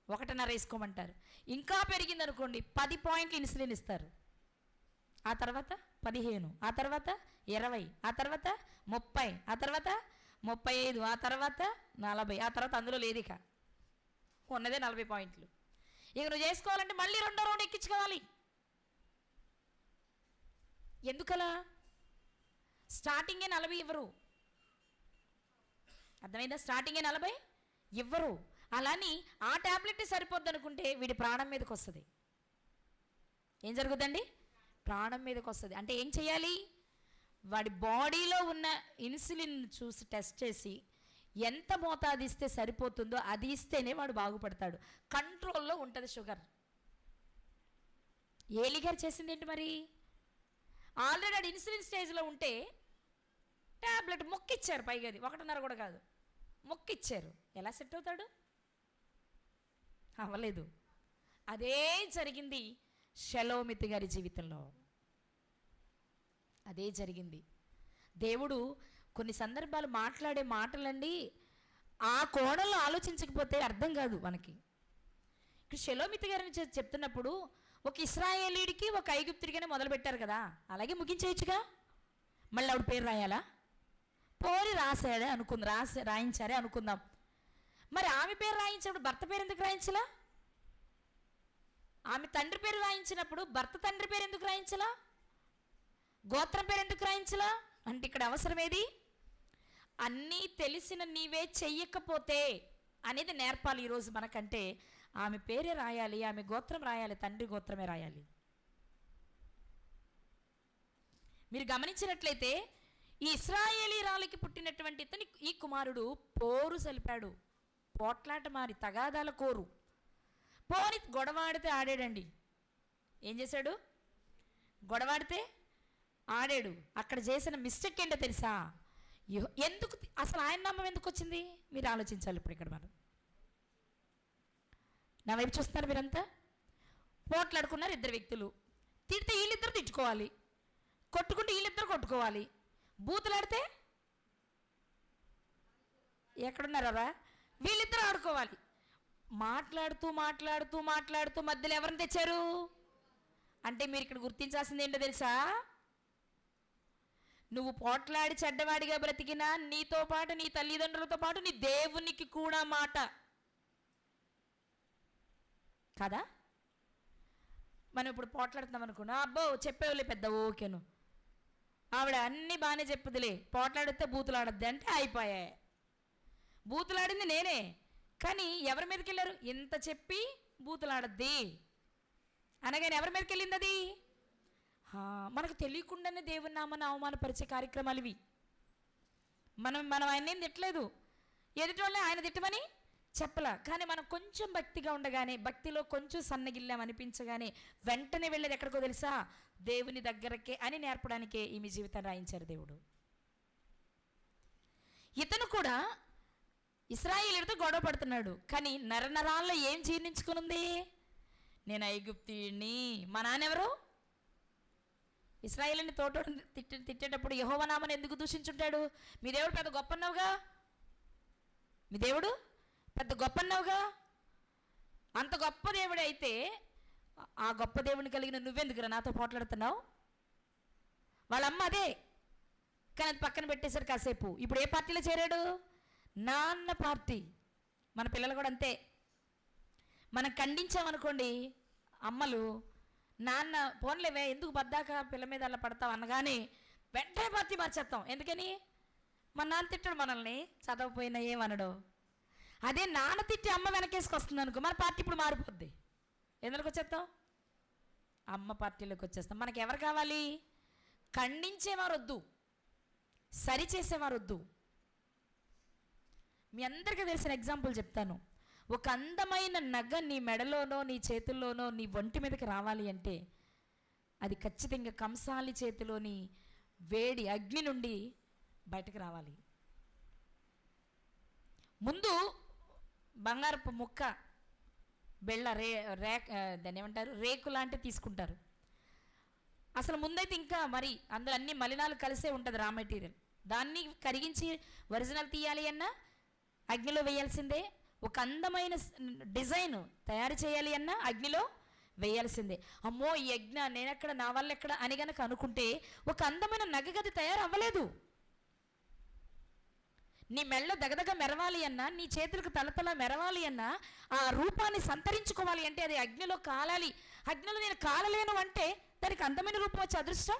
1.5 వేసుకోమంటారు, ఇంకా పెరిగిందనుకోండి 10 పాయింట్లు ఇన్సులిన్ ఇస్తారు, ఆ తర్వాత 15, ఆ తర్వాత 20, ఆ తర్వాత 30, ఆ తర్వాత 35, ఆ తర్వాత 40, ఆ తర్వాత అందులో లేదు, ఇక ఉన్నదే 40 పాయింట్లు. ఇక నువ్వు చేసుకోవాలంటే మళ్ళీ 2వ రౌండ్ ఎక్కించుకోవాలి. ఎందుకలా? స్టార్టింగే 40 ఇవ్వరు, అర్థమైందా? స్టార్టింగే 40 ఇవ్వరు. అలాని ఆ ట్యాబ్లెట్ సరిపోద్ది అనుకుంటే వీడి ప్రాణం మీదకి వస్తుంది. ఏం జరుగుతుందండి? ప్రాణం మీదకి వస్తుంది. అంటే ఏం చేయాలి? వాడి బాడీలో ఉన్న ఇన్సులిన్ చూసి టెస్ట్ చేసి ఎంత మోతాదు ఇస్తే సరిపోతుందో అది ఇస్తేనే వాడు బాగుపడతాడు, కంట్రోల్లో ఉంటుంది షుగర్. ఏలీ గారు చేసింది ఏంటి మరి? ఆల్రెడీ అది ఇన్సులిన్ స్టేజ్లో ఉంటే ట్యాబ్లెట్ మొక్కిచ్చారు, పైగా అది 1.5 కూడా కాదు, మొక్కిచ్చారు. ఎలా సెట్ అవుతాడు? అవ్వలేదు. అదే జరిగింది షలోమితు గారి జీవితంలో. అదే జరిగింది. దేవుడు కొన్ని సందర్భాలు మాట్లాడే మాటలండి ఆ కోణంలో ఆలోచించకపోతే అర్థం కాదు మనకి. ఇక్కడ షలోమితు గారిని చెప్తున్నప్పుడు ఒక ఇశ్రాయేలీడికి ఒక ఐగుప్తుడిగానే మొదలు పెట్టారు కదా, అలాగే ముగించేయచ్చుగా. మళ్ళీ ఆవిడ పేరు రాయాలా? పోరి రాశాడే అనుకుందాం, రాయించారే అనుకుందాం. మరి ఆమె పేరు రాయించినప్పుడు భర్త పేరు ఎందుకు రాయించలా? ఆమె తండ్రి పేరు రాయించినప్పుడు భర్త తండ్రి పేరు ఎందుకు రాయించలా? గోత్రం పేరు ఎందుకు రాయించలా? అంటే ఇక్కడ అవసరం ఏది? అన్నీ తెలిసిన నీవే చెయ్యకపోతే అనేది నేర్పాలి ఈరోజు మనకంటే. ఆమె పేరే రాయాలి, ఆమె గోత్రం రాయాలి, తండ్రి గోత్రమే రాయాలి. మీరు గమనించినట్లయితే ఈ ఇశ్రాయేలీరాలకి పుట్టినటువంటి ఇతని ఈ కుమారుడు పోరు సలిపాడు, పోట్లాట మారి తగాదాల కోరు. పోని గొడవాడితే ఆడాడండి. ఏం చేశాడు? గొడవాడితే ఆడాడు. అక్కడ చేసిన మిస్టేక్ ఏంటో తెలుసా? ఎందుకు అసలు ఆయన నామం ఎందుకు వచ్చింది మీరు ఆలోచించాలి. ఇప్పుడు ఇక్కడ మనం నా వైపు చూస్తున్నారు మీరంతా. పోట్లాడుకున్నారు ఇద్దరు వ్యక్తులు, తిడితే వీళ్ళిద్దరు తిట్టుకోవాలి, కొట్టుకుంటే వీళ్ళిద్దరు కొట్టుకోవాలి, బూతులాడితే ఎక్కడున్నారా వీళ్ళిద్దరు ఆడుకోవాలి. మాట్లాడుతూ మాట్లాడుతూ మాట్లాడుతూ మధ్యలో ఎవరిని తెచ్చారు అంటే మీరు ఇక్కడ గుర్తించాల్సింది ఏంటో తెలుసా? నువ్వు పోట్లాడి చెడ్డవాడిగా బ్రతికినా నీతో పాటు నీ తల్లిదండ్రులతో పాటు నీ దేవునికి కూడా మాట కదా. మనం ఇప్పుడు పోట్లాడుతున్నాం అనుకున్నా, అబ్బో చెప్పేవాళ్ళే పెద్ద ఓకేను, ఆవిడ అన్నీ బాగానే చెప్పుదిలే, పోట్లాడితే బూతులాడద్ది అంటే అయిపోయాయి. బూతులాడింది నేనే, కానీ ఎవరి మీదకి వెళ్ళారు? ఇంత చెప్పి బూతులాడద్ది అనగానే ఎవరి మీదకి వెళ్ళింది అది? మనకు తెలియకుండానే దేవుని నామని అవమానపరిచే కార్యక్రమాలు ఇవి. మనం ఆయన ఏం తిట్టలేదు, ఎదుటి వాళ్ళే ఆయన తిట్టమని చెప్పలా. కానీ మనం కొంచెం భక్తిగా ఉండగానే, భక్తిలో కొంచెం సన్నగిల్లాం అనిపించగానే వెంటనే వెళ్ళేది ఎక్కడికో తెలుసా? దేవుని దగ్గరకే అని నేర్పడానికే ఈమె జీవితాన్ని రాయించారు దేవుడు. ఇతను కూడా ఇశ్రాయేలీయులతో గొడవ పడుతున్నాడు, కానీ నరనరాల్లో ఏం జీర్ణించుకునుంది? నేను ఐగుప్తీయుడిని. మా నాన్నెవరు? ఇశ్రాయేలుని తోటోడు తిట్టేటప్పుడు యెహోవా నామమును ఎందుకు దూషించుంటాడు? మీ దేవుడు పెద్ద గొప్ప అన్నావుగా, మీ దేవుడు పెద్ద గొప్ప అన్నావుగా. అంత గొప్ప దేవుడు అయితే ఆ గొప్ప దేవుని కలిగిన నువ్వెందుకురా నాతో పోట్లాడుతున్నావు? వాళ్ళమ్మ అదే, కానీ అది పక్కన పెట్టేశారు కాసేపు. ఇప్పుడు ఏ పార్టీలో చేరాడు? నాన్న పార్టీ. మన పిల్లలు కూడా అంతే. మనం ఖండించామనుకోండి అమ్మలు, నాన్న పోన్లేవే ఎందుకు బద్దాక పిల్ల మీద అలా పడతావు అనగానే వెంటనే పార్టీ మార్చేస్తాం. ఎందుకని? మన నాన్న తిట్టాడు మనల్ని, చదవపోయినా ఏమనడు. అదే నాన్న తిట్టి అమ్మ వెనకేసుకొస్తుంది అనుకో, మన పార్టీ ఇప్పుడు మారిపోద్ది. ఎందులోకి వచ్చేస్తాం? అమ్మ పార్టీలోకి వచ్చేస్తాం. మనకి ఎవరు కావాలి? ఖండించేవారు వద్దు, సరిచేసేవారు వద్దు. మీ అందరికీ తెలిసిన ఎగ్జాంపుల్ చెప్తాను. ఒక అందమైన నగ నీ మెడలోనో నీ చేతుల్లోనో నీ ఒంటి మీదకి రావాలి అంటే అది ఖచ్చితంగా కంసాలి చేతిలోని వేడి అగ్ని నుండి బయటకు రావాలి. ముందు బంగారపు ముక్క, బెళ్ళ దాన్ని ఏమంటారు, రేకు లాంటివి తీసుకుంటారు. అసలు ముందైతే ఇంకా మరి అందులో అన్ని మలినాలు కలిసే ఉంటుంది రా మెటీరియల్. దాన్ని కరిగించి ఒరిజినల్ తీయాలి అన్నా అగ్నిలో వేయాల్సిందే. ఒక అందమైన డిజైన్ తయారు చేయాలి అన్నా అగ్నిలో వేయాల్సిందే. అమ్మో ఈ యజ్ఞ నేనెక్కడ, నా వల్ల ఎక్కడ అని గనక అనుకుంటే ఒక అందమైన నగగది తయారు అవ్వలేదు. నీ మెళ్ళ దగదగ మెరవాలి అన్నా, నీ చేతులకు తలతల మెరవాలి అన్నా, ఆ రూపాన్ని సంతరించుకోవాలి అంటే అది అగ్నిలో కాలాలి. అగ్నిలో నేను కాలలేను అంటే దానికి అందమైన రూపం వచ్చే అదృష్టం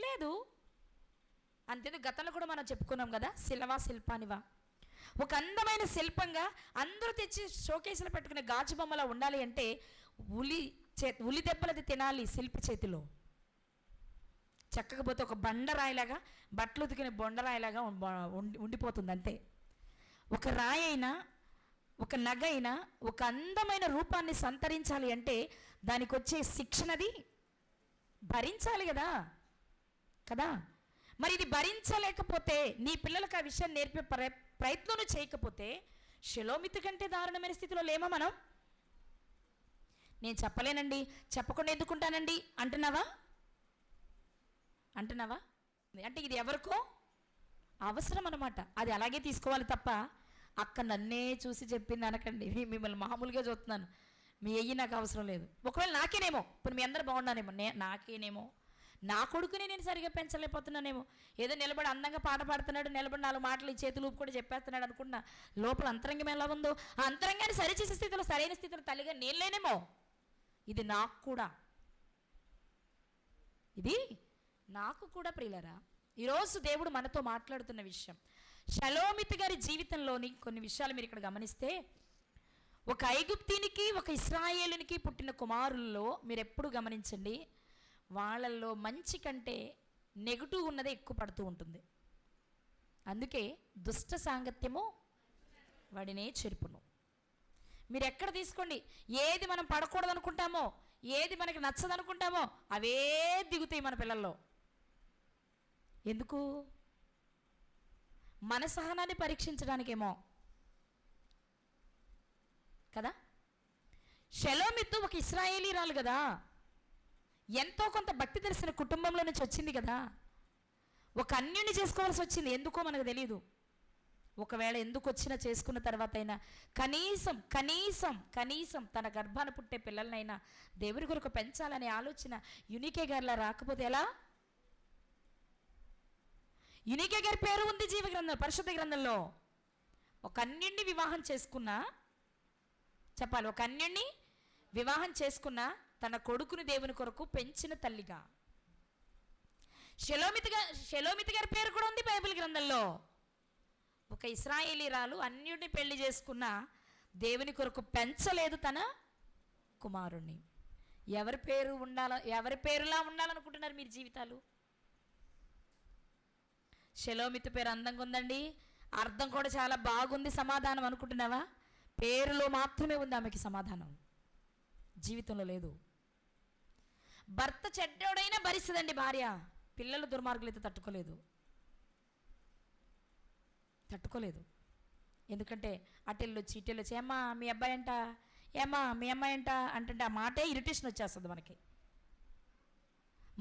లేదు. అంతేందుకు గతంలో కూడా మనం చెప్పుకున్నాం కదా, శిలవా శిల్పానివా. ఒక అందమైన శిల్పంగా అందరూ తెచ్చి షోకేసులు పెట్టుకునే గాజు బొమ్మలా ఉండాలి అంటే ఉలి దెబ్బలది తినాలి శిల్పి చేతిలో. చక్కకపోతే ఒక బండరాయిలాగా, బట్టలు ఉతికిన బొండరాయిలాగా ఉండిపోతుంది అంతే. ఒక రాయి అయినా, ఒక నగ అయినా ఒక అందమైన రూపాన్ని సంతరించాలి అంటే దానికి వచ్చే శిక్షణది భరించాలి కదా కదా. మరి ఇది భరించలేకపోతే, నీ పిల్లలకు ఆ విషయాన్ని నేర్పే ప్రయత్నం చేయకపోతే షలోమితు కంటే దారుణమైన స్థితిలో లేమా మనం? నేను చెప్పలేనండి, చెప్పకుండా ఎందుకుంటానండి అంటున్నావా? అంటే ఇది ఎవరికో అవసరం అన్నమాట. అది అలాగే తీసుకోవాలి తప్ప అక్క నన్నే చూసి చెప్పింది అనకండి. మిమ్మల్ని మామూలుగా చూస్తున్నాను, మీ అయ్యి నాకు అవసరం లేదు. ఒకవేళ నాకేనేమో, ఇప్పుడు మీ అందరు బాగున్నానేమో, నాకేనేమో నా కొడుకుని నేను సరిగా పెంచలేకపోతున్నానేమో, ఏదో నిలబడి అందంగా పాట పాడుతున్నాడు, నిలబడి 4 మాటలు చేతులు ఊపు కూడా చెప్పేస్తున్నాడు అనుకున్నా, లోపల అంతరంగం ఎలా ఉందో ఆ అంతరంగాన్ని సరిచేసే స్థితిలో, సరైన స్థితిలో తల్లిగా నేను లేనేమో. ఇది నాకు కూడా, ఇది నాకు కూడా ప్రియులరా. ఈరోజు దేవుడు మనతో మాట్లాడుతున్న విషయం, షలోమితు గారి జీవితంలోని కొన్ని విషయాలు మీరు ఇక్కడ గమనిస్తే, ఒక ఐగుప్తీనికి ఒక ఇశ్రాయేలునికి పుట్టిన కుమారుల్లో మీరు ఎప్పుడు గమనించండి, వాళ్ళల్లో మంచి కంటే నెగిటివ్ ఉన్నదే ఎక్కువ పడుతూ ఉంటుంది. అందుకే దుష్ట సాంగత్యము వాడినే చెరుపును. మీరు ఎక్కడ తీసుకోండి, ఏది మనం పడకూడదు అనుకుంటామో, ఏది మనకి నచ్చదు అనుకుంటామో అవే దిగుతాయి మన పిల్లల్లో. ఎందుకు? మన సహనాన్ని పరీక్షించడానికేమో కదా. షలోమితు ఒక ఇశ్రాయేలీరాలు కదా, ఎంతో కొంత భక్తి తెలిసిన కుటుంబంలో నుంచి వచ్చింది కదా, ఒక అన్యుని చేసుకోవాల్సి వచ్చింది. ఎందుకో మనకు తెలియదు. ఒకవేళ ఎందుకు వచ్చినా చేసుకున్న తర్వాత అయినా కనీసం కనీసం కనీసం తన గర్భాన పుట్టే పిల్లలనైనా దేవుడి కొరకు పెంచాలనే ఆలోచన యునికే గారిలా రాకపోతే ఎలా? యునికే గారి పేరు ఉంది జీవ గ్రంథం, పరిశుద్ధ గ్రంథంలో. ఒక అన్యుణ్ణి వివాహం చేసుకున్నా, చెప్పాలి, ఒక అన్యుణ్ణి వివాహం చేసుకున్న తన కొడుకుని దేవుని కొరకు పెంచిన తల్లిగా. షలోమితు గారి పేరు కూడా ఉంది బైబిల్ గ్రంథంలో. ఒక ఇశ్రాయేలీరాలు అన్యుడిని పెళ్లి చేసుకున్న దేవుని కొరకు పెంచలేదు తన కుమారుణ్ణి. ఎవరి పేరులా ఉండాలనుకుంటున్నారు మీరు జీవితాలు? షలోమితు పేరు అందంగా ఉందండి, అర్థం కూడా చాలా బాగుంది, సమాధానం అనుకుంటున్నావా? పేరులో మాత్రమే ఉంది ఆమెకి సమాధానం, జీవితంలో లేదు. భర్త చెడ్డోడైనా భరిస్తుందండి భార్య, పిల్లలు దుర్మార్గులైతే తట్టుకోలేదు. ఎందుకంటే అటెళ్ళొచ్చి ఇటెళ్ళొచ్చి ఏమ్మా మీ అబ్బాయి అంట, ఏమ్మా మీ అమ్మాయి అంట అంటే ఆ మాటే ఇరిటేషన్ వచ్చేస్తుంది మనకి.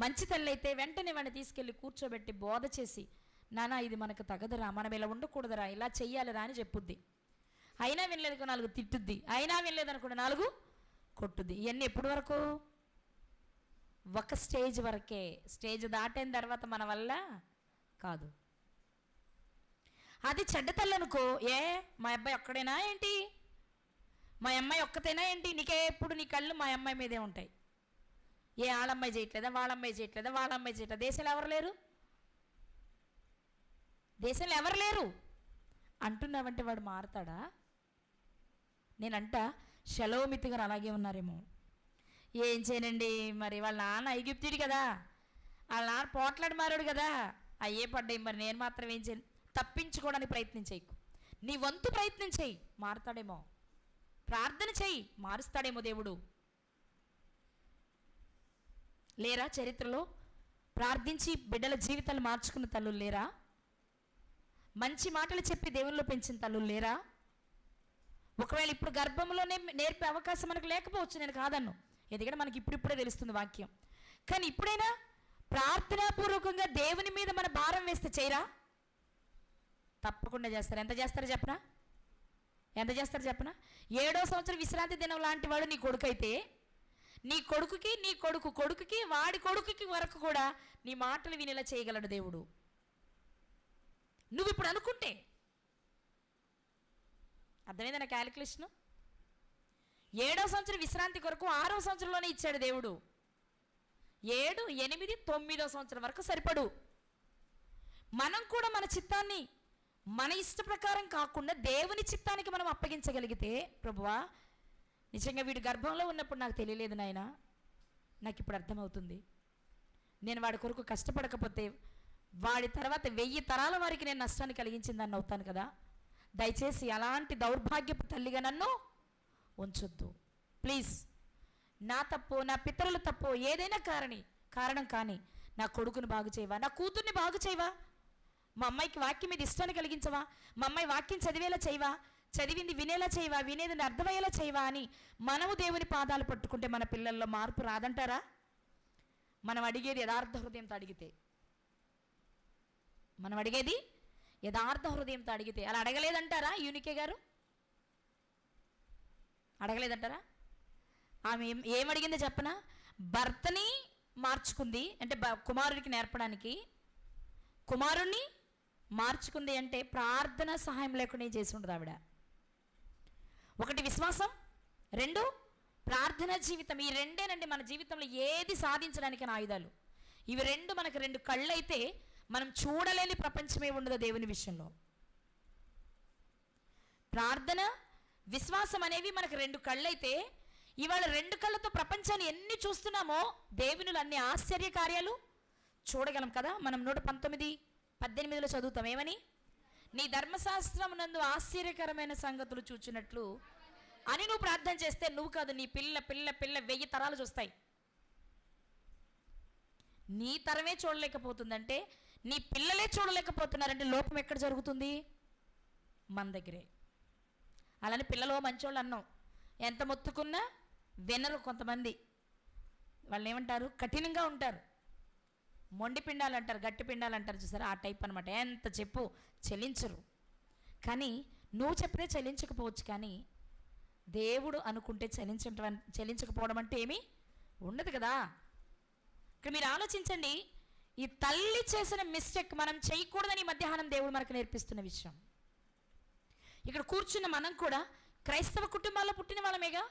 మంచి తల్లి అయితే వెంటనే వాడిని తీసుకెళ్ళి కూర్చోబెట్టి బోధ చేసి, నానా ఇది మనకు తగదురా, మనం ఇలా ఉండకూడదురా, ఇలా చెయ్యాలిరా అని చెప్పుద్ది. అయినా వినలేదు 4 తిట్టుద్ది, అయినా వినలేదు అనుకోండి 4 కొట్టుద్ది. ఇవన్నీ ఎప్పటి వరకు? ఒక స్టేజ్ వరకే. స్టేజ్ దాటిన తర్వాత మన వల్ల కాదు. అది చెడ్డ తల్లి అనుకో, మా అబ్బాయి ఒక్కడేనా ఏంటి, మా అమ్మాయి ఒక్కతేనా ఏంటి, నీకే ఎప్పుడు నీ కళ్ళు మా అమ్మాయి మీదే ఉంటాయి. వాళ్ళమ్మాయి చేయట్లేదా, వాళ్ళమ్మాయి చేయట్లేదా, వాళ్ళమ్మాయి చేయట్లేదా? దేశంలో ఎవరు లేరు అంటున్నావంటే వాడు మారుతాడా? నేనంట షలోమితు గారు అలాగే ఉన్నారేమో. ఏం చేయనండి, మరి వాళ్ళ నాన్న ఐగుప్తుడు కదా, వాళ్ళ నాన్న పోట్లాడి మారాడు కదా, అయ్యే పడ్డాయి, మరి నేను మాత్రం ఏం చేయను. తప్పించుకోవడానికి ప్రయత్నం చేయకు, నీ వంతు ప్రయత్నం చేయి, మారుతాడేమో. ప్రార్థన చేయి, మారుస్తాడేమో దేవుడు. లేరా చరిత్రలో ప్రార్థించి బిడ్డల జీవితాలు మార్చుకున్న తల్లులు లేరా? మంచి మాటలు చెప్పి దేవుల్లో పెంచిన తల్లులు లేరా? ఒకవేళ ఇప్పుడు గర్భంలోనే నేర్పే అవకాశం మనకు లేకపోవచ్చు, నేను కాదన్ను, ఎందుకంటే మనకి ఇప్పుడిప్పుడే తెలుస్తుంది వాక్యం. కానీ ఇప్పుడైనా ప్రార్థనాపూర్వకంగా దేవుని మీద మన భారం వేస్తే చేయరా? తప్పకుండా చేస్తారు. ఎంత చేస్తారో చెప్పనా? 7వ సంవత్సరం విశ్రాంతి దినం లాంటి వాడు నీ కొడుకు అయితే, నీ కొడుకుకి వాడి కొడుకుకి వరకు కూడా నీ మాటలు వినేలా చేయగలడు దేవుడు. నువ్వు ఇప్పుడు అనుకుంటే. అర్థమైందా నా క్యాలిక్యులేషను? 7వ సంవత్సరం విశ్రాంతి కొరకు 6వ సంవత్సరంలోనే ఇచ్చాడు దేవుడు. 7, 8, 9వ సంవత్సరం వరకు సరిపడు. మనం కూడా మన చిత్తాన్ని మన ఇష్ట ప్రకారం కాకుండా దేవుని చిత్తానికి మనం అప్పగించగలిగితే, ప్రభువా నిజంగా వీడు గర్భంలో ఉన్నప్పుడు నాకు తెలియలేదు నాయనా, నాకు ఇప్పుడు అర్థమవుతుంది, నేను వాడి కొరకు కష్టపడకపోతే వాడి తర్వాత 1000 తరాల వారికి నేను నష్టాన్ని కలిగించిందని అవుతాను కదా. దయచేసి అలాంటి దౌర్భాగ్యపు తల్లిగా నన్ను ఉంచొద్దు ప్లీజ్. నా తప్పు, నా పితరుల తప్పు ఏదైనా కారణం కానీ నా కొడుకుని బాగు చేయవా, నా కూతుర్ని బాగు చేయవా, మా అమ్మాయికి వాక్యం మీద ఇష్టాన్ని కలిగించవా, మా అమ్మాయి వాక్యం చదివేలా చేయవా, చదివింది వినేలా చేయవా, వినేది అర్థమయ్యేలా చేయవా అని మనము దేవుని పాదాలు పట్టుకుంటే మన పిల్లల్లో మార్పు రాదంటారా? మనం అడిగేది యథార్థ హృదయంతో అడిగితే, మనం అడిగేది యథార్థ హృదయంతో అడిగితే. అలా అడగలేదంటారా యూనికే గారు? అడగలేదంటారా? ఆమె ఏమడిగిందో చెప్పనా? భర్తని మార్చుకుంది అంటే కుమారుడికి నేర్పడానికి, కుమారుణ్ణి మార్చుకుంది అంటే ప్రార్థన సహాయం లేకుండా చేసి ఉండదు ఆవిడ. ఒకటి విశ్వాసం, రెండు ప్రార్థన జీవితం. ఈ రెండేనండి మన జీవితంలో ఏది సాధించడానికి ఆయుధాలు. ఇవి రెండు మనకు రెండు కళ్ళు అయితే మనం చూడలేని ప్రపంచమే ఉండదు దేవుని విషయంలో. ప్రార్థన, విశ్వాసం అనేవి మనకు రెండు కళ్ళైతే ఇవాళ రెండు కళ్ళతో ప్రపంచాన్ని ఎన్ని చూస్తున్నామో దేవునిలో అన్ని ఆశ్చర్య కార్యాలు చూడగలం కదా. మనం 119:18 చదువుతాం. ఏమని? నీ ధర్మశాస్త్రం నందు ఆశ్చర్యకరమైన సంగతులు చూచినట్లు అని నువ్వు ప్రార్థన చేస్తే నువ్వు కాదు, నీ పిల్ల పిల్ల పిల్ల 1000 తరాలు చూస్తాయి. నీ తరమే చూడలేకపోతుందంటే, నీ పిల్లలే చూడలేకపోతున్నారంటే లోపం ఎక్కడ జరుగుతుంది? మన దగ్గరే. అలానే పిల్లలు మంచోళ్ళు అన్నాం, ఎంత మొత్తుకున్నా వినరు. కొంతమంది వాళ్ళు ఏమంటారు? కఠినంగా ఉంటారు, మొండి పిండాలు అంటారు, గట్టి పిండాలు అంటారు చూసారా, ఆ టైప్ అనమాట. ఎంత చెప్పు చెల్లించరు. కానీ నువ్వు చెప్పితే చెల్లించకపోవచ్చు, కానీ దేవుడు అనుకుంటే చెల్లించకపోవడం అంటే ఏమీ ఉండదు కదా. ఇక్కడ మీరు ఆలోచించండి, ఈ తల్లి చేసిన మిస్టేక్ మనం చేయకూడదని మధ్యాహ్నం దేవుడు మనకు నేర్పిస్తున్న విషయం. ఇక్కడ కూర్చున్న మనం కూడా క్రైస్తవ కుటుంబాల్లో పుట్టిన వాళ్ళమేగా.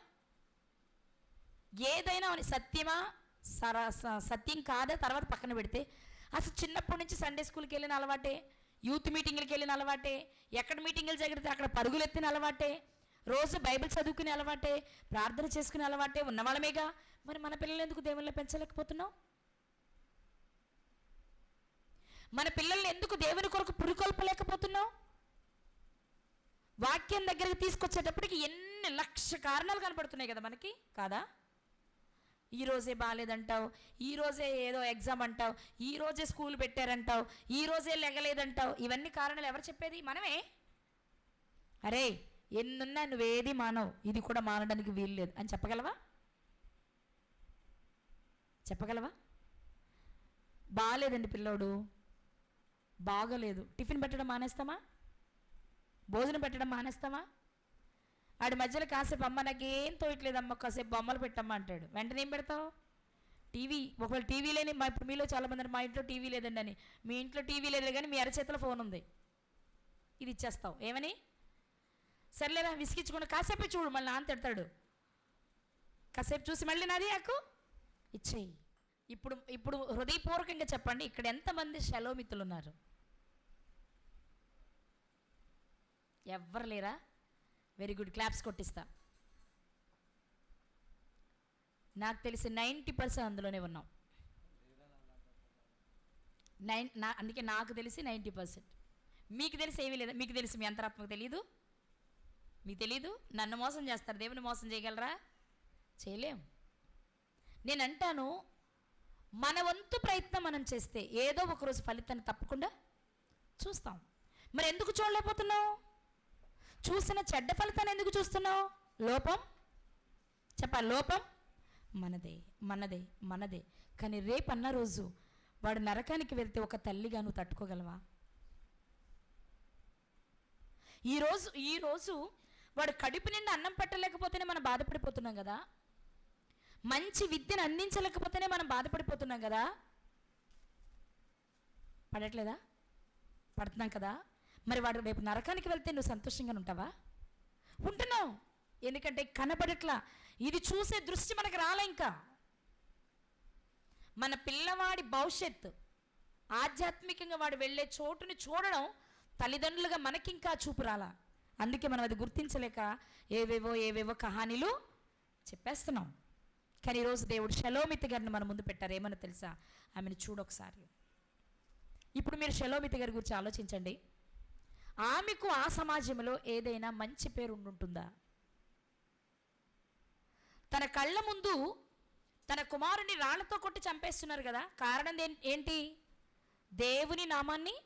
ఏదైనా సత్యమా సత్యం కాదా తర్వాత పక్కన పెడితే, అసలు చిన్నప్పటి నుంచి సండే స్కూల్కి వెళ్ళిన అలవాటే, యూత్ మీటింగ్లకి వెళ్ళిన అలవాటే, ఎక్కడ మీటింగులు జరిగితే అక్కడ పరుగులు ఎత్తిన అలవాటే, రోజు బైబిల్ చదువుకునే అలవాటే, ప్రార్థన చేసుకునే అలవాటే ఉన్నవాళ్ళమేగా. మరి మన పిల్లలు ఎందుకు దేవుళ్ళని పెంచలేకపోతున్నాం? మన పిల్లల్ని ఎందుకు దేవుని కొరకు పురికొల్పలేకపోతున్నాం? వాక్యం దగ్గరికి తీసుకొచ్చేటప్పటికి ఎన్ని లక్ష కారణాలు కనపడుతున్నాయి కదా మనకి, కాదా? ఈరోజే బాగాలేదంటావు, ఈరోజే ఏదో ఎగ్జామ్ అంటావు, ఈరోజే స్కూల్ పెట్టారంటావు, ఈరోజే లెగలేదంటావు. ఇవన్నీ కారణాలు ఎవరు చెప్పేది? మనమే. అరే ఎన్నున్నా నువ్వేది మానవు, ఇది కూడా మానడానికి వీలు లేదు అని చెప్పగలవా? చెప్పగలవా? బాగాలేదండి పిల్లోడు, బాగలేదు, టిఫిన్ పెట్టడం మానేస్తామా? భోజనం పెట్టడం మానేస్తామా? ఆడి మధ్యలో కాసేపు అమ్మ నాకేం తోయట్లేదమ్మ కాసేపు బొమ్మలు పెట్టమ్మా అంటాడు. వెంటనే ఏం పెడతావు? టీవీ. ఒకవేళ టీవీ లేని, ఇప్పుడు మీలో చాలామంది మా ఇంట్లో టీవీ లేదండి అని, మీ ఇంట్లో టీవీ లేదు కానీ మీ అరచేతిలో ఫోన్ ఉంది, ఇది ఇచ్చేస్తావు. ఏమని? సర్లేదా విసిగించుకుంటూ కాసేపే చూడు, మళ్ళీ నాన్న తిడతాడు, కాసేపు చూసి మళ్ళీ నాది నాకు ఇచ్చేయి. ఇప్పుడు హృదయపూర్వకంగా చెప్పండి, ఇక్కడ ఎంతమంది షలోమితులు ఉన్నారు? ఎవ్వరు లేరా? వెరీ గుడ్, క్లాప్స్ కొట్టిస్తా. నాకు తెలిసి 90% అందులోనే ఉన్నాం. అందుకే నాకు తెలిసి 90%. మీకు తెలిసి ఏమీ లేదా? మీకు తెలిసి మీ అంతరాత్మకు తెలియదు, మీకు తెలీదు. నన్ను మోసం చేస్తారు, దేవుని మోసం చేయగలరా? చేయలేం. నేను అంటాను, మన వంతు ప్రయత్నం మనం చేస్తే ఏదో ఒకరోజు ఫలితాన్ని తప్పకుండా చూస్తాం. మరి ఎందుకు చూడలేకపోతున్నావు? చూసిన చెడ్డ ఫలితాన్ని ఎందుకు చూస్తున్నావు? లోపం. చెప్పాలి, లోపం మనదే మనదే మనదే. కానీ రేపన్న రోజు వాడు నరకానికి వెళ్తే ఒక తల్లిగా నువ్వు తట్టుకోగలవా? ఈరోజు వాడు కడుపు నిండా అన్నం పెట్టలేకపోతేనే మనం బాధపడిపోతున్నాం కదా, మంచి విద్యను అందించలేకపోతేనే మనం బాధపడిపోతున్నాం కదా. పడట్లేదా? పడుతున్నాం కదా. మరి వాడు రేపు నరకానికి వెళ్తే నువ్వు సంతోషంగా ఉంటావా? ఉంటున్నావు. ఎందుకంటే కనబడట్లా, ఇది చూసే దృష్టి మనకు రాలే. ఇంకా మన పిల్లవాడి భవిష్యత్తు, ఆధ్యాత్మికంగా వాడు వెళ్ళే చోటుని చూడడం తల్లిదండ్రులుగా మనకింకా చూపు రాలా. అందుకే మనం అది గుర్తించలేక ఏవేవో కహానీలు చెప్పేస్తున్నాం. కానీ ఈరోజు దేవుడు షలోమితి గారిని మన ముందు పెట్టారు. ఏమన్నా తెలుసా? ఆమెను చూడొకసారి. ఇప్పుడు మీరు షలోమితి గారి గురించి ఆలోచించండి. ఆమెకు ఆ సమాజంలో ఏదైనా మంచి పేరు ఉంటుందా? తన కళ్ళ ముందు తన కుమారుని రాళ్లతో కొట్టి చంపేస్తున్నారు కదా. కారణం ఏంటి? దేవుని నామాన్ని,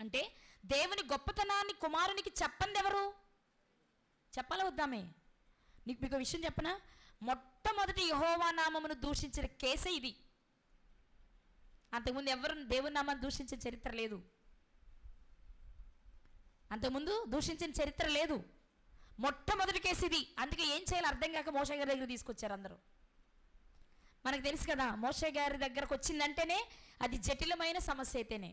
అంటే దేవుని గొప్పతనాన్ని కుమారునికి చెప్పంది ఎవరు? చెప్పాలా వద్దామే? మీకు విషయం చెప్పనా? మొట్టమొదటి యెహోవా నామమును దూషించిన కేసే ఇది. అంతకుముందు ఎవరు దేవుని నామాన్ని దూషించిన చరిత్ర లేదు. అంతకుముందు దూషించిన చరిత్ర లేదు. మొట్టమొదటి కేసు ఇది. అందుకే ఏం చేయాలో అర్థం కాక మోషే గారి దగ్గర తీసుకొచ్చారు అందరూ. మనకు తెలుసు కదా, మోషే గారి దగ్గరకు వచ్చిందంటేనే అది జటిలమైన సమస్య అయితేనే.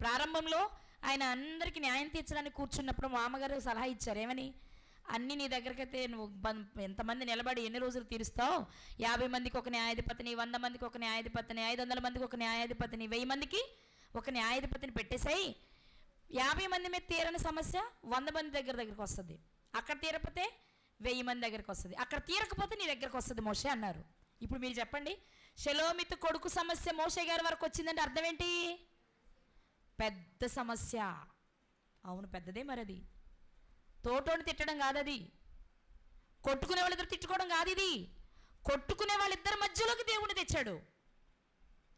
ప్రారంభంలో ఆయన అందరికీ న్యాయం తీర్చడానికి కూర్చున్నప్పుడు మా అమ్మగారు సలహా ఇచ్చారు. ఏమని? అన్నీ నీ దగ్గరకైతే నువ్వు ఎంతమంది నిలబడి ఎన్ని రోజులు తీరుస్తావు? 50 మందికి ఒక న్యాయాధిపతిని, 100 మందికి ఒక న్యాయాధిపతిని, 500 మందికి ఒక న్యాయాధిపతిని, 1000 మందికి ఒక న్యాయాధిపతిని పెట్టేసాయి. 50 మంది మీద తీరని సమస్య 100 మంది దగ్గరకు వస్తుంది. అక్కడ తీరకపోతే 1000 మంది దగ్గరికి వస్తుంది. అక్కడ తీరకపోతే నీ దగ్గరకు వస్తుంది మోషే అన్నారు. ఇప్పుడు మీరు చెప్పండి, షెలోమితు కొడుకు సమస్య మోషే గారి వరకు వచ్చిందంటే అర్థం ఏంటి? పెద్ద సమస్య. అవును, పెద్దదే. మరి అది తోటోని తిట్టడం కాదు, అది కొట్టుకునే వాళ్ళిద్దరు తిట్టుకోవడం కాదు, ఇది కొట్టుకునే వాళ్ళిద్దరి మధ్యలోకి దేవుని తెచ్చాడు.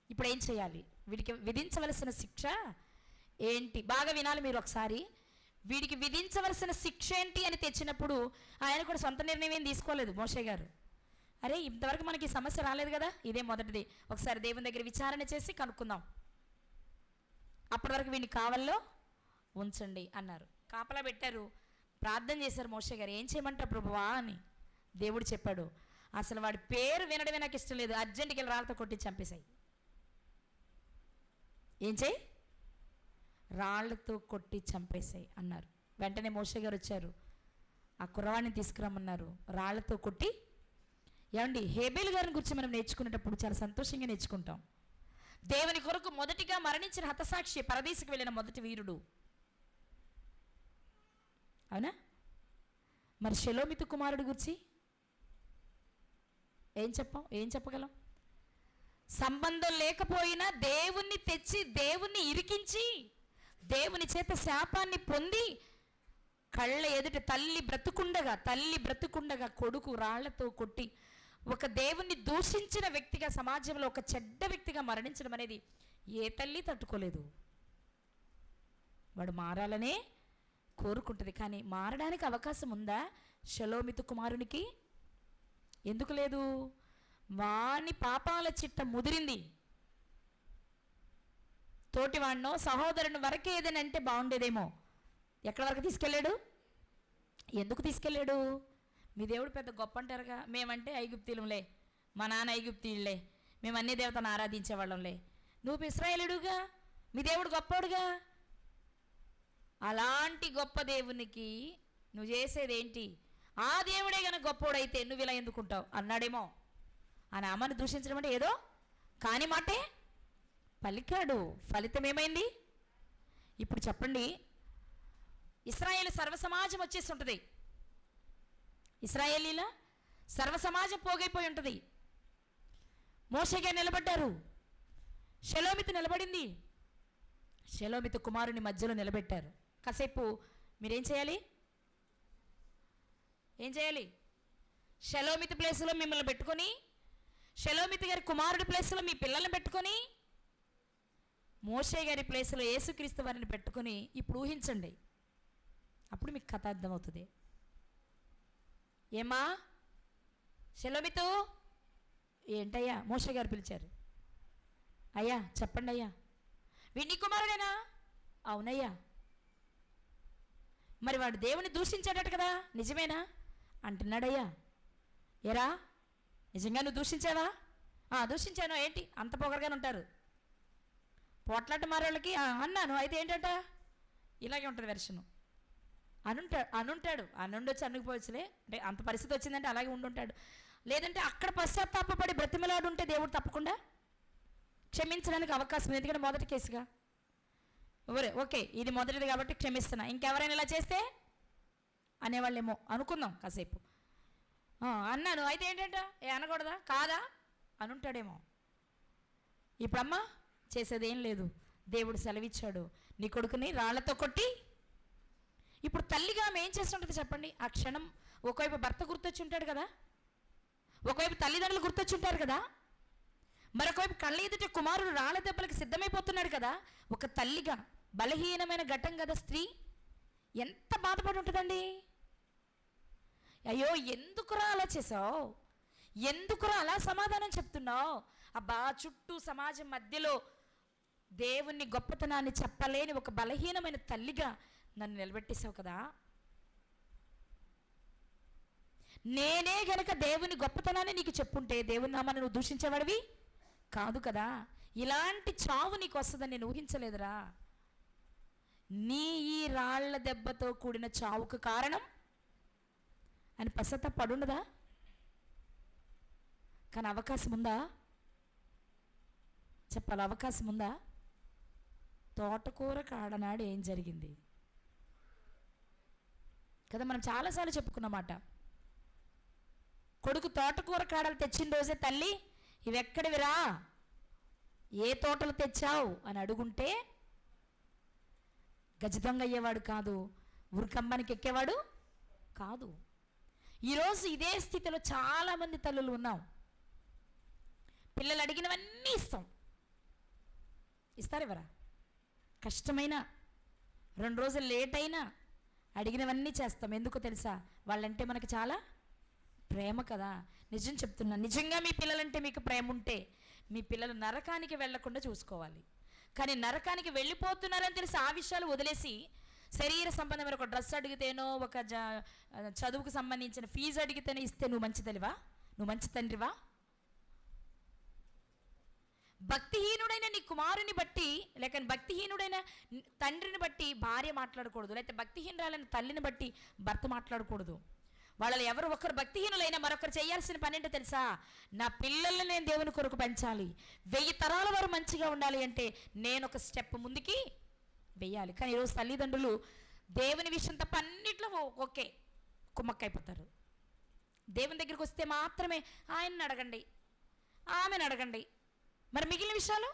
ఇప్పుడు ఏం చేయాలి? వీడికి విధించవలసిన శిక్ష ఏంటి? బాగా వినాలి మీరు ఒకసారి. వీడికి విధించవలసిన శిక్ష ఏంటి అని తెచ్చినప్పుడు ఆయన కూడా సొంత నిర్ణయం ఏం తీసుకోలేదు మోషే గారు. అరే, ఇంతవరకు మనకి సమస్య రాలేదు కదా, ఇదే మొదటిది, ఒకసారి దేవుని దగ్గర విచారణ చేసి కనుక్కుందాం, అప్పటి వరకు వీడిని కావల్లో ఉంచండి అన్నారు. కాపలా పెట్టారు, ప్రార్థన చేశారు మోషే గారు. ఏం చేయమంటారు ప్రభువా అని. దేవుడు చెప్పాడు, అసలు వాడి పేరు వినడమే నాకు ఇష్టం లేదు, అర్జెంటుకి వెళ్ళి రాళ్ళతో కొట్టి చంపేశాయి. ఏం చేయి? రాళ్లతో కొట్టి చంపేశాయి అన్నారు. వెంటనే మోషే గారు వచ్చారు, ఆ కుర్రవాడిని తీసుకురమ్మన్నారు, రాళ్లతో కొట్టి. ఏమండి, హేబేలు గారిని గురించి మనం నేర్చుకునేటప్పుడు చాలా సంతోషంగా నేర్చుకుంటాం. దేవుని కొరకు మొదటిగా మరణించిన హతసాక్షి, పరదేశకు వెళ్ళిన మొదటి వీరుడు. అవునా? మరి షెలోమితు కుమారుడు గురించి ఏం చెప్పగలం? సంబంధం లేకపోయినా దేవుణ్ణి తెచ్చి, దేవుణ్ణి ఇరికించి, దేవుని చేత శాపాన్ని పొంది, కళ్ళ ఎదుట తల్లి బ్రతుకుండగా కొడుకు రాళ్లతో కొట్టి ఒక దేవుణ్ణి దూషించిన వ్యక్తిగా, సమాజంలో ఒక చెడ్డ వ్యక్తిగా మరణించడం అనేది ఏ తల్లి తట్టుకోలేదు. వాడు మారాలనే కోరుకుంటుంది, కానీ మారడానికి అవకాశం ఉందా షెలోమితు కుమారునికి? ఎందుకు లేదు? వాని పాపాల చిట్ట ముదిరింది. తోటివాడినో సహోదరుని వరకే ఏదైనా అంటే బాగుండేదేమో. ఎక్కడి వరకు తీసుకెళ్ళాడు? ఎందుకు తీసుకెళ్ళాడు? మీ దేవుడు పెద్ద గొప్ప అంటారుగా. మేమంటే ఐగుప్తీయులే, మా నాన్న ఐగుప్తీయులే, మేము అన్ని దేవతను ఆరాధించేవాళ్ళంలే. నువ్వు ఇశ్రాయేలుడుగా, మీ దేవుడు గొప్పోడుగా. అలాంటి గొప్ప దేవునికి నువ్వు చేసేది ఏంటి? ఆ దేవుడే కనుక గొప్పోడైతే నువ్వు ఇలా ఎందుకుంటావు అన్నాడేమో. ఆ నామాన్ని దూషించడం అంటే ఏదో కాని మాటే పలికాడు. ఫలితం ఏమైంది? ఇప్పుడు చెప్పండి. ఇశ్రాయేలు సర్వసమాజం వచ్చేసి ఉంటుంది. ఇశ్రాయేలీల సర్వసమాజం పోగైపోయి ఉంటుంది. మోషే గారు నిలబడ్డారు, షెలోమితు నిలబడింది. షెలోమితు కుమారుని మధ్యలో నిలబెట్టారు. కాసేపు మీరేం చేయాలి? షెలోమితు ప్లేస్లో మిమ్మల్ని పెట్టుకొని, షెలోమితు గారి కుమారుడి ప్లేస్లో మీ పిల్లల్ని పెట్టుకొని, మోషే గారి ప్లేస్లో యేసుక్రీస్తు వారిని పెట్టుకొని ఇప్పుడు ఊహించండి. అప్పుడు మీకు కథ అర్థమవుతుంది. ఏమా షెలోమితు? ఏంటయ్యా? మోషే గారు పిలిచారు. అయ్యా చెప్పండి అయ్యా. వీడి కుమారుడేనా? అవునయ్యా. మరి వాడు దేవుని దూషించాడట కదా, నిజమేనా అంటున్నాడయ్యా. ఎరా, నిజంగా నువ్వు దూషించావా? దూషించాను. ఏంటి అంత పొగరగానే ఉంటారు? పోట్లాట మారేళ్ళకి అన్నాను. అయితే ఏంటంట? ఇలాగే ఉంటుంది వెర్షను. అనుండొచ్చు, అనుకుపోవచ్చులే. అంటే అంత పరిస్థితి వచ్చిందంటే అలాగే ఉండుంటాడు. లేదంటే అక్కడ పశ్చాత్తాపడి బ్రతిమలాడు ఉంటే దేవుడు తప్పకుండా క్షమించడానికి అవకాశం. ఎందుకంటే మొదటి కేసుగా ఓకే ఇది మొదటిది కాబట్టి క్షమిస్తున్నా, ఇంకెవరైనా ఇలా చేస్తే అనేవాళ్ళేమో అనుకుందాం కాసేపు. అన్నాను. అయితే ఏంటంట? అనకూడదా? కాదా అనుంటాడేమో. ఇప్పుడమ్మా చేసేదేం లేదు, దేవుడు సెలవిచ్చాడు, నీ కొడుకుని రాళ్లతో కొట్టి. ఇప్పుడు తల్లిగా ఆమె ఏం చేస్తుంటుంది చెప్పండి? ఆ క్షణం ఒకవైపు భర్త గుర్తొచ్చి ఉంటాడు కదా, ఒకవైపు తల్లిదండ్రులు గుర్తొచ్చి ఉంటారు కదా, మరొకవైపు కళ్ళ ఎదుట కుమారుడు రాళ్ళ దెబ్బలకి సిద్ధమైపోతున్నాడు కదా. ఒక తల్లిగా బలహీనమైన ఘట్టం కదా స్త్రీ, ఎంత బాధపడి ఉంటుందండి. అయ్యో ఎందుకురా అలా చేసావు, ఎందుకురా అలా సమాధానం చెప్తున్నావు, అబ్బా చుట్టూ సమాజం మధ్యలో దేవుని గొప్పతనాన్ని చెప్పలేని ఒక బలహీనమైన తల్లిగా నన్ను నిలబెట్టేశావు కదా. నేనే గనక దేవుని గొప్పతనాన్ని నీకు చెప్పుంటే దేవుని నామాన్ని నువ్వు దూషించేవాడివి కాదు కదా. ఇలాంటి చావు నీకు వస్తుందని నేను ఊహించలేదురా. నీ ఈ రాళ్ల దెబ్బతో కూడిన చావుకు కారణం అని పశ్చాత్తాపడున్నదా? కానీ అవకాశం ఉందా చెప్పాలి? అవకాశం ఉందా? తోటకూర కాడనాడు ఏం జరిగింది కదా, మనం చాలాసార్లు చెప్పుకున్నమాట. కొడుకు తోటకూర కాడలు తెచ్చిన రోజే తల్లి ఇవెక్కడివిరా, ఏ తోటలు తెచ్చావు అని అడుగుంటే గజదొంగ అయ్యేవాడు కాదు, ఉరికంబానికి ఎక్కేవాడు కాదు. ఈరోజు ఇదే స్థితిలో చాలామంది తల్లులు ఉన్నాం. పిల్లలు అడిగినవన్నీ ఇస్తాం, ఇస్తారెవరా? కష్టమైనా 2 రోజులు లేట్ అయినా అడిగినవన్నీ చేస్తాం. ఎందుకో తెలుసా? వాళ్ళంటే మనకు చాలా ప్రేమ కదా. నిజం చెప్తున్నా, నిజంగా మీ పిల్లలంటే మీకు ప్రేమ ఉంటే మీ పిల్లలు నరకానికి వెళ్లకుండా చూసుకోవాలి. కానీ నరకానికి వెళ్ళిపోతున్నారని తెలిసి ఆ విషయాలు వదిలేసి శరీర సంబంధమైన ఒక డ్రెస్ అడిగితేనో, ఒక చదువుకు సంబంధించిన ఫీజు అడిగితేనో ఇస్తే నువ్వు మంచి తల్లివా? నువ్వు మంచి తండ్రివా? భక్తిహీనుడైన నీ కుమారుని బట్టి, లేక భక్తిహీనుడైన తండ్రిని బట్టి భార్య మాట్లాడకూడదు, లేకపోతే భక్తిహీనురాలైన తల్లిని బట్టి భర్త మాట్లాడకూడదు. వాళ్ళలో ఎవరు ఒకరు భక్తిహీనులైనా మరొకరు చేయాల్సిన పని ఏంటో తెలుసా? నా పిల్లల్ని నేను దేవుని కొరకు పెంచాలి, 1000 తరాల వారు మంచిగా ఉండాలి అంటే నేను ఒక స్టెప్ ముందుకి వెయ్యాలి. కానీ ఈరోజు తల్లిదండ్రులు దేవుని విషయం తప్ప అన్నిట్లో ఓకే కుమ్మక్కైపోతారు. దేవుని దగ్గరికి వస్తే మాత్రమే ఆయన్ని అడగండి, ఆమెను అడగండి. మరి మిగిలిన విషయాలు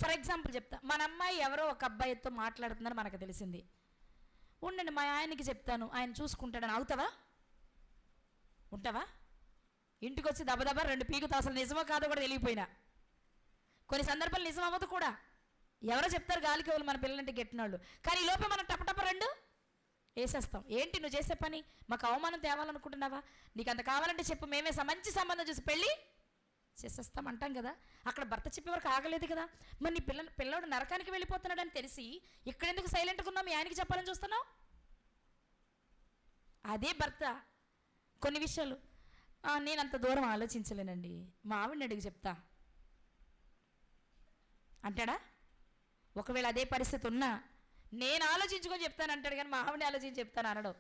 ఫర్ ఎగ్జాంపుల్ చెప్తా. మన అమ్మాయి ఎవరో ఒక అబ్బాయితో మాట్లాడుతుందని మనకు తెలిసింది. ఉండండి మా ఆయనకి చెప్తాను, ఆయన చూసుకుంటాడని అవుతావా? ఉంటావా? ఇంటికి వచ్చి దబదబా 2 పీకుతా. అసలు నిజమో కాదో కూడా తెలియపోయినా కొన్ని సందర్భాలు నిజం అవ్వదు కూడా. ఎవరో చెప్తారు గాలికి వాళ్ళు మన పిల్లలంటే గెట్టినోళ్ళు, కానీ ఈ లోపే మనం టపటప 2 వేసేస్తాం. ఏంటి నువ్వు చేసే పని? మాకు అవమానం తేవాలనుకుంటున్నావా? నీకు అంత కావాలంటే చెప్పు, మేమే మంచి సంబంధం చూసి పెళ్ళి చేసేస్తాం అంటాం కదా. అక్కడ భర్త చెప్పే వరకు ఆగలేదు కదా. మరి నీ పిల్లడు నరకానికి వెళ్ళిపోతున్నాడని తెలిసి ఇక్కడెందుకు సైలెంట్గా ఉన్నావు? మీ ఆయనకి చెప్పాలని చూస్తున్నావు. అదే భర్త కొన్ని విషయాలు నేను అంత దూరం ఆలోచించలేనండి, మా ఆవిడని అడిగి చెప్తా అంటాడా? ఒకవేళ అదే పరిస్థితి ఉన్నా నేను ఆలోచించుకొని చెప్తాను అంటాడు, కానీ మా ఆవిడని ఆలోచించి చెప్తాను అనడు.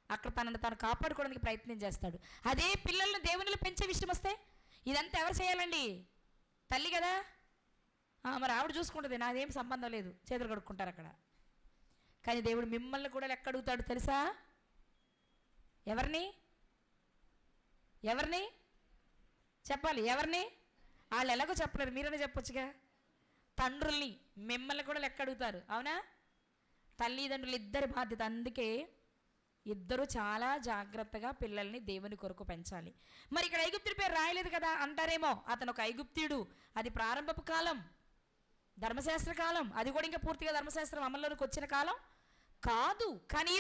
అక్కడ తనను తాను కాపాడుకోవడానికి ప్రయత్నం చేస్తాడు. అదే పిల్లల్ని దేవునిలో పెంచే విషయం వస్తే ఇదంతా ఎవరు చేయాలండి? తల్లి కదా. మరి ఆవిడ చూసుకుంటుంది, నాదేం సంబంధం లేదు, చేతులు కడుక్కుంటారు అక్కడ. కానీ దేవుడు మిమ్మల్ని కూడా లెక్క అడుగుతాడు తెలుసా? ఎవరిని చెప్పాలి? ఎవరిని? వాళ్ళు ఎలాగో చెప్పలేరు, మీరనే చెప్పొచ్చుగా. తండ్రుల్ని, మిమ్మల్ని కూడా లెక్క అడుగుతారు. అవునా? తల్లిదండ్రులు ఇద్దరి బాధ్యత. అందుకే ఇద్దరు చాలా జాగ్రత్తగా పిల్లల్ని దేవుని కొరకు పెంచాలి. మరి ఇక్కడ ఐగుప్తుడి పేరు రాయలేదు కదా అంటారేమో. అతను ఒక ఐగుప్తుడు, అది ప్రారంభపు కాలం, ధర్మశాస్త్ర కాలం. అది కూడా ఇంకా పూర్తిగా ధర్మశాస్త్రం అమల్లోకి వచ్చిన కాలం కాదు. కానీ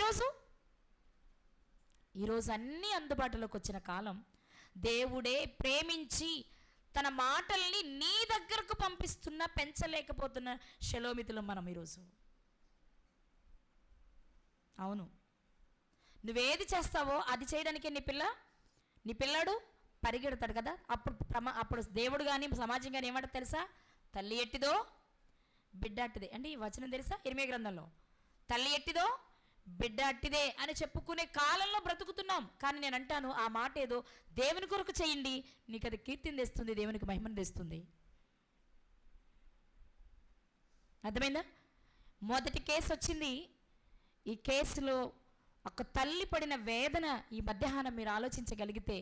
ఈరోజు అన్నీ అందుబాటులోకి వచ్చిన కాలం. దేవుడే ప్రేమించి తన మాటల్ని నీ దగ్గరకు పంపిస్తున్నా పెంచలేకపోతున్న షలోమితులు మనం ఈరోజు. అవును, నువ్వేది చేస్తావో అది చేయడానికే నీ పిల్లాడు పరిగెడతాడు కదా. అప్పుడు దేవుడు కానీ సమాజం కానీ ఏమంటారు తెలుసా? తల్లి ఎట్టిదో బిడ్డ అట్టిదే. అంటే ఈ వచనం తెలుసా? ఇర్మీయా గ్రంథంలో తల్లి ఎట్టిదో బిడ్డ అట్టిదే అని చెప్పుకునే కాలంలో బ్రతుకుతున్నాం. కానీ నేను అంటాను, ఆ మాట ఏదో దేవుని కొరకు చేయండి, నీకు అది కీర్తిని తెస్తుంది, దేవునికి మహిమను తెస్తుంది. అర్థమైందా? మొదటి కేసు వచ్చింది. ఈ కేసులో ఒక తల్లి పడిన వేదన ఈ మధ్యాహ్నం మీరు ఆలోచించగలిగితే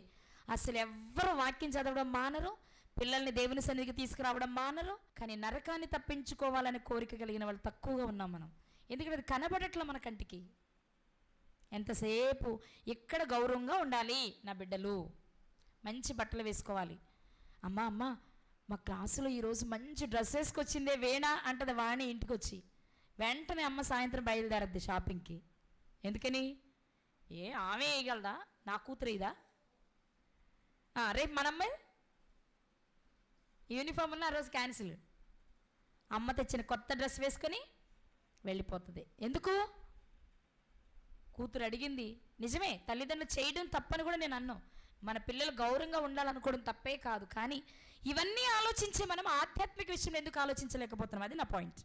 అసలు ఎవ్వరు వాక్యం చదవడం మానరు, పిల్లల్ని దేవుని సన్నిధికి తీసుకురావడం మానరు. కానీ నరకాన్ని తప్పించుకోవాలని కోరిక కలిగిన వాళ్ళు తక్కువగా ఉన్నాం మనం. ఎందుకంటే అది కనబడట్ల మన కంటికి. ఎంతసేపు ఇక్కడ గౌరవంగా ఉండాలి, నా బిడ్డలు మంచి బట్టలు వేసుకోవాలి. అమ్మ మా క్లాసులో ఈరోజు మంచి డ్రెస్ వేసుకొచ్చిందే వేణా అంటది వాణి. ఇంటికి వచ్చి వెంటనే అమ్మ సాయంత్రం బయలుదేరద్ది షాపింగ్కి. ఎందుకని? ఆమె వేయగలదా? నా కూతురు ఇదా? రేపు మనమ్మాయి యూనిఫామ్ ఉన్న ఆ రోజు క్యాన్సిల్. అమ్మ తెచ్చిన కొత్త డ్రెస్ వేసుకొని వెళ్ళిపోతుంది. ఎందుకు? కూతురు అడిగింది. నిజమే, తల్లిదండ్రులు చేయడం తప్పని కూడా నేను అన్నాను. మన పిల్లలు గౌరవంగా ఉండాలనుకోవడం తప్పే కాదు. కానీ ఇవన్నీ ఆలోచించే మనం ఆధ్యాత్మిక విషయంలో ఎందుకు ఆలోచించలేకపోతున్నాం? అది నా పాయింట్.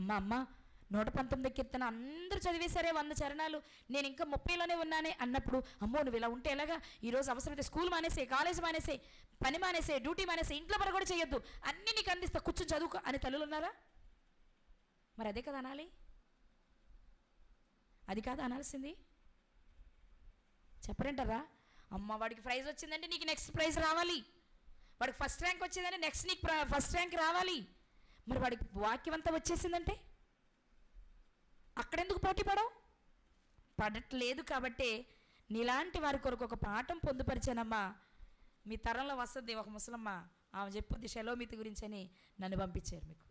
అమ్మ 119 కీర్తన అందరూ చదివేశారే 100 చరణాలు, నేను ఇంకా 30లోనే ఉన్నానే అన్నప్పుడు, అమ్మో నువ్వు ఇలా ఉంటే ఎలాగా? ఈరోజు అవసరమైతే స్కూల్ మానేసే, కాలేజ్ మానేసే, పని మానేసే, డ్యూటీ మానేసే, ఇంట్లో పని కూడా చేయొద్దు, అన్నీ నీకు అందిస్తా, కూర్చొని చదువుకో అని తల్లులు ఉన్నారా? మరి అదే కదా అనాలి? అది కాదు అనాల్సింది? చెప్పరంటారా? అమ్మ వాడికి ప్రైజ్ వచ్చిందంటే నీకు నెక్స్ట్ ప్రైజ్ రావాలి, వాడికి ఫస్ట్ ర్యాంక్ వచ్చిందంటే నెక్స్ట్ నీకు ఫస్ట్ ర్యాంక్ రావాలి. మరి వాడికి వాక్యం అంతా వచ్చేసిందంటే అక్కడెందుకు పోటీ పడట్లేదు? కాబట్టే నీలాంటి వారి కొరకు ఒక పాఠం పొందుపరిచానమ్మా. మీ తరంలో వస్తుంది ఒక ముసలమ్మ, ఆమె చెప్పుద్ది షెలోమితి గురించి అని నన్ను పంపించారు మీకు.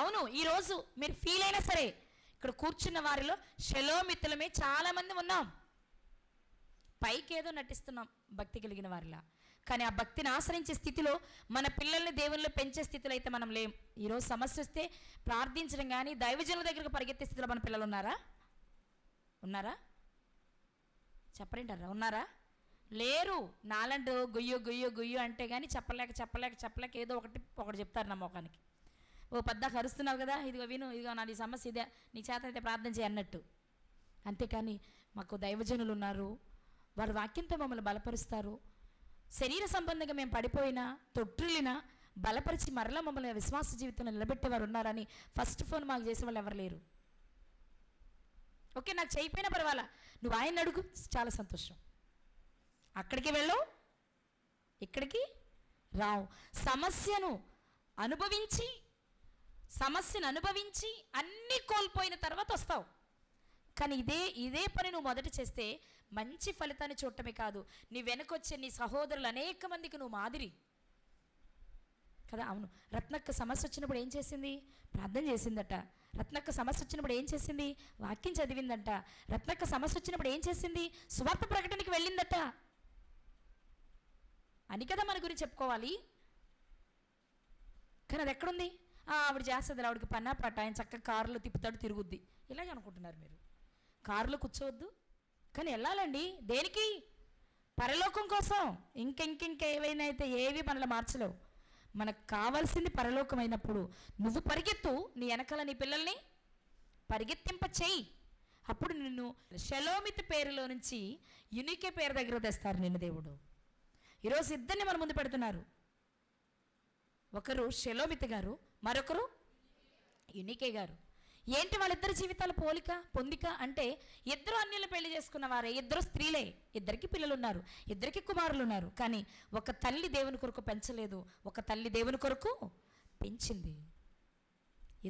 అవును, ఈరోజు మీరు ఫీల్ అయినా సరే ఇక్కడ కూర్చున్న వారిలో షెలోమితులమే చాలామంది ఉన్నాం. పైకి ఏదో నటిస్తున్నాం భక్తి కలిగిన వారిలా, కానీ ఆ భక్తిని ఆశ్రయించే స్థితిలో, మన పిల్లల్ని దేవుళ్ళు పెంచే స్థితిలో అయితే మనం లేం. ఈరోజు సమస్య వస్తే ప్రార్థించడం కానీ దైవజనుల దగ్గరకు పరిగెత్తే స్థితిలో మన పిల్లలు ఉన్నారా? చెప్పరేంటారా? ఉన్నారా? లేరు. నాలంటూ గుయ్యు అంటే కానీ చెప్పలేక ఏదో ఒకటి చెప్తారు నా మొఖానికి. ఓ పద్దాక అరుస్తున్నావు కదా, ఇదిగో విను, ఇదిగో నాది సమస్య ఇదే, నీ చేత అయితే ప్రార్థన చేయి అన్నట్టు. అంతేకాని మాకు దైవజనులు ఉన్నారు, వారి వాక్యంతో మమ్మల్ని బలపరుస్తారు. శరీర సంబంధంగా మేము పడిపోయినా, తొట్టిల్లినా బలపరిచి మరలా మమ్మల్ని విశ్వాస జీవితంలో నిలబెట్టేవారు ఉన్నారని ఫస్ట్ ఫోన్ మాకు చేసే వాళ్ళు ఎవరు లేరు. ఓకే, నాకు చేయకపోయినా పర్వాలా, నువ్వు ఆయన అడుగు, చాలా సంతోషం. అక్కడికి వెళ్ళవు, ఇక్కడికి రావు. సమస్యను అనుభవించి అన్నీ కోల్పోయిన తర్వాత వస్తావు. కానీ ఇదే పని నువ్వు మొదట చేస్తే మంచి ఫలితాన్ని చూడటమే కాదు, నీ వెనకొచ్చే నీ సహోదరులు అనేక మందికి నువ్వు మాదిరి కదా. అవును, రత్నక్క సమస్య వచ్చినప్పుడు ఏం చేసింది? ప్రార్థన చేసిందట. రత్నక్క సమస్య వచ్చినప్పుడు ఏం చేసింది? వాక్యం చదివిందంట. రత్నక్క సమస్య వచ్చినప్పుడు ఏం చేసింది? సువార్త ప్రకటనకి వెళ్ళిందట అని కదా మన గురించి చెప్పుకోవాలి. కానీ అది ఎక్కడుంది? ఆవిడ చేస్తుంది, ఆవిడకి పన్నా పట్ట, ఆయన చక్కగా కారులో తిప్పుతాడు, తిరుగుద్ది. ఇలాగే అనుకుంటున్నారు మీరు. కారులో కూర్చోవద్దు, కానీ వెళ్ళాలండి. దేనికి? పరలోకం కోసం. ఇంకేవైనా అయితే ఏవి మనల్ని మార్చలేవు. మనకు కావాల్సింది పరలోకమైనప్పుడు నువ్వు పరిగెత్తు, నీ వెనకాల నీ పిల్లల్ని పరిగెత్తింప చెయ్యి. అప్పుడు నిన్ను షెలోమిత్ పేరులో నుంచి యునికే పేరు దగ్గర తెస్తారు నిన్ను దేవుడు. ఈరోజు ఇద్దరిని మన ముందు పెడుతున్నారు. ఒకరు షెలోమిత్ గారు, మరొకరు యునికే గారు. ఏంటి వాళ్ళిద్దరి జీవితాల పొందిక అంటే, ఇద్దరు అన్యులు పెళ్లి చేసుకున్న వారే, ఇద్దరు స్త్రీలే, ఇద్దరికి పిల్లలు ఉన్నారు, ఇద్దరికి కుమారులు ఉన్నారు. కానీ ఒక తల్లి దేవుని కొరకు పెంచలేదు, ఒక తల్లి దేవుని కొరకు పెంచింది.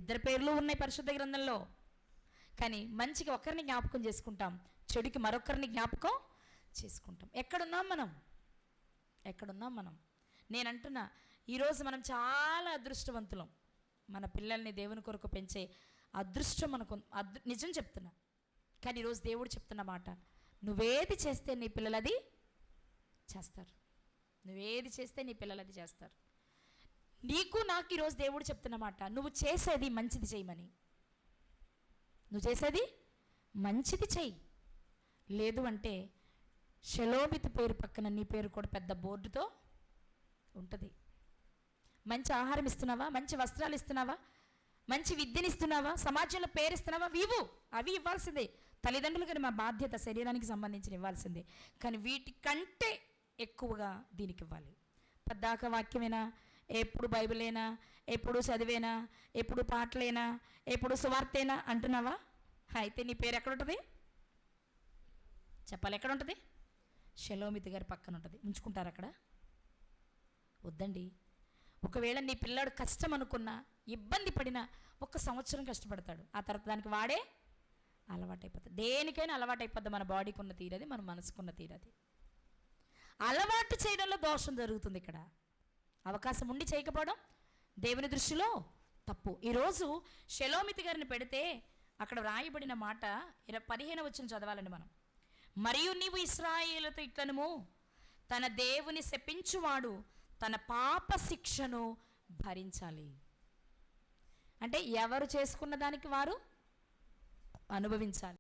ఇద్దరు పేర్లు ఉన్నాయి పరిశుద్ధ గ్రంథంలో. కానీ మంచికి ఒకరిని జ్ఞాపకం చేసుకుంటాం, చెడుకి మరొకరిని జ్ఞాపకం చేసుకుంటాం. ఎక్కడున్నాం మనం? నేను అంటున్నా, ఈరోజు మనం చాలా అదృష్టవంతులం. మన పిల్లల్ని దేవుని కొరకు పెంచే అదృష్టం మనకు నిజం చెప్తున్నా. కానీ ఈరోజు దేవుడు చెప్తున్న మాట, నువ్వేది చేస్తే నీ పిల్లలు అది చేస్తారు. నీకు నాకు ఈరోజు దేవుడు చెప్తున్న మాట, నువ్వు చేసేది మంచిది చేయమని. నువ్వు చేసేది మంచిది చెయ్యి. లేదు అంటే షెలోమిత్ పేరు పక్కన నీ పేరు కూడా పెద్ద బోర్డుతో ఉంటుంది. మంచి ఆహారం ఇస్తున్నావా? మంచి వస్త్రాలు ఇస్తున్నావా? మంచి విద్యను ఇస్తున్నావా? సమాజంలో పేరు ఇస్తున్నావా? అవి ఇవ్వాల్సిందే. తల్లిదండ్రులు కానీ మా బాధ్యత శరీరానికి సంబంధించిన ఇవ్వాల్సిందే. కానీ వీటికంటే ఎక్కువగా దీనికి ఇవ్వాలి. పద్దాక వాక్యమేనా? ఎప్పుడు బైబిలేనా? ఎప్పుడు చదివేనా? ఎప్పుడు పాటలేనా? ఎప్పుడు సువార్తేనా అంటున్నావా? అయితే నీ పేరు ఎక్కడుంటుంది? చెప్పాలి, ఎక్కడ ఉంటుంది? షెలోమిత్ గారి పక్కన ఉంటుంది. ఉంచుకుంటారు అక్కడ? వద్దండి. ఒకవేళ నీ పిల్లాడు కష్టం అనుకున్నా, ఇబ్బంది పడినా 1 సంవత్సరం కష్టపడతాడు, ఆ తర్వాత దానికి వాడే అలవాటైపోతుంది. దేనికైనా అలవాటైపోద్ది. మన బాడీకి ఉన్న తీరది, మన మనసుకున్న తీరది. అలవాటు చేయడంలో దోషం జరుగుతుంది. ఇక్కడ అవకాశం ఉండి చేయకపోవడం దేవుని దృష్టిలో తప్పు. ఈరోజు షెలోమితి గారిని పెడితే అక్కడ వ్రాయబడిన మాట 15 వచనం చదవాలండి మనం. మరియు నీవు ఇశ్రాయేలుతో ఇట్లనుము, తన దేవుని శపించువాడు తన పాప శిక్షను భరించాలి. అంటే ఎవరు చేసుకున్న దానికి వారు అనుభవించాలి.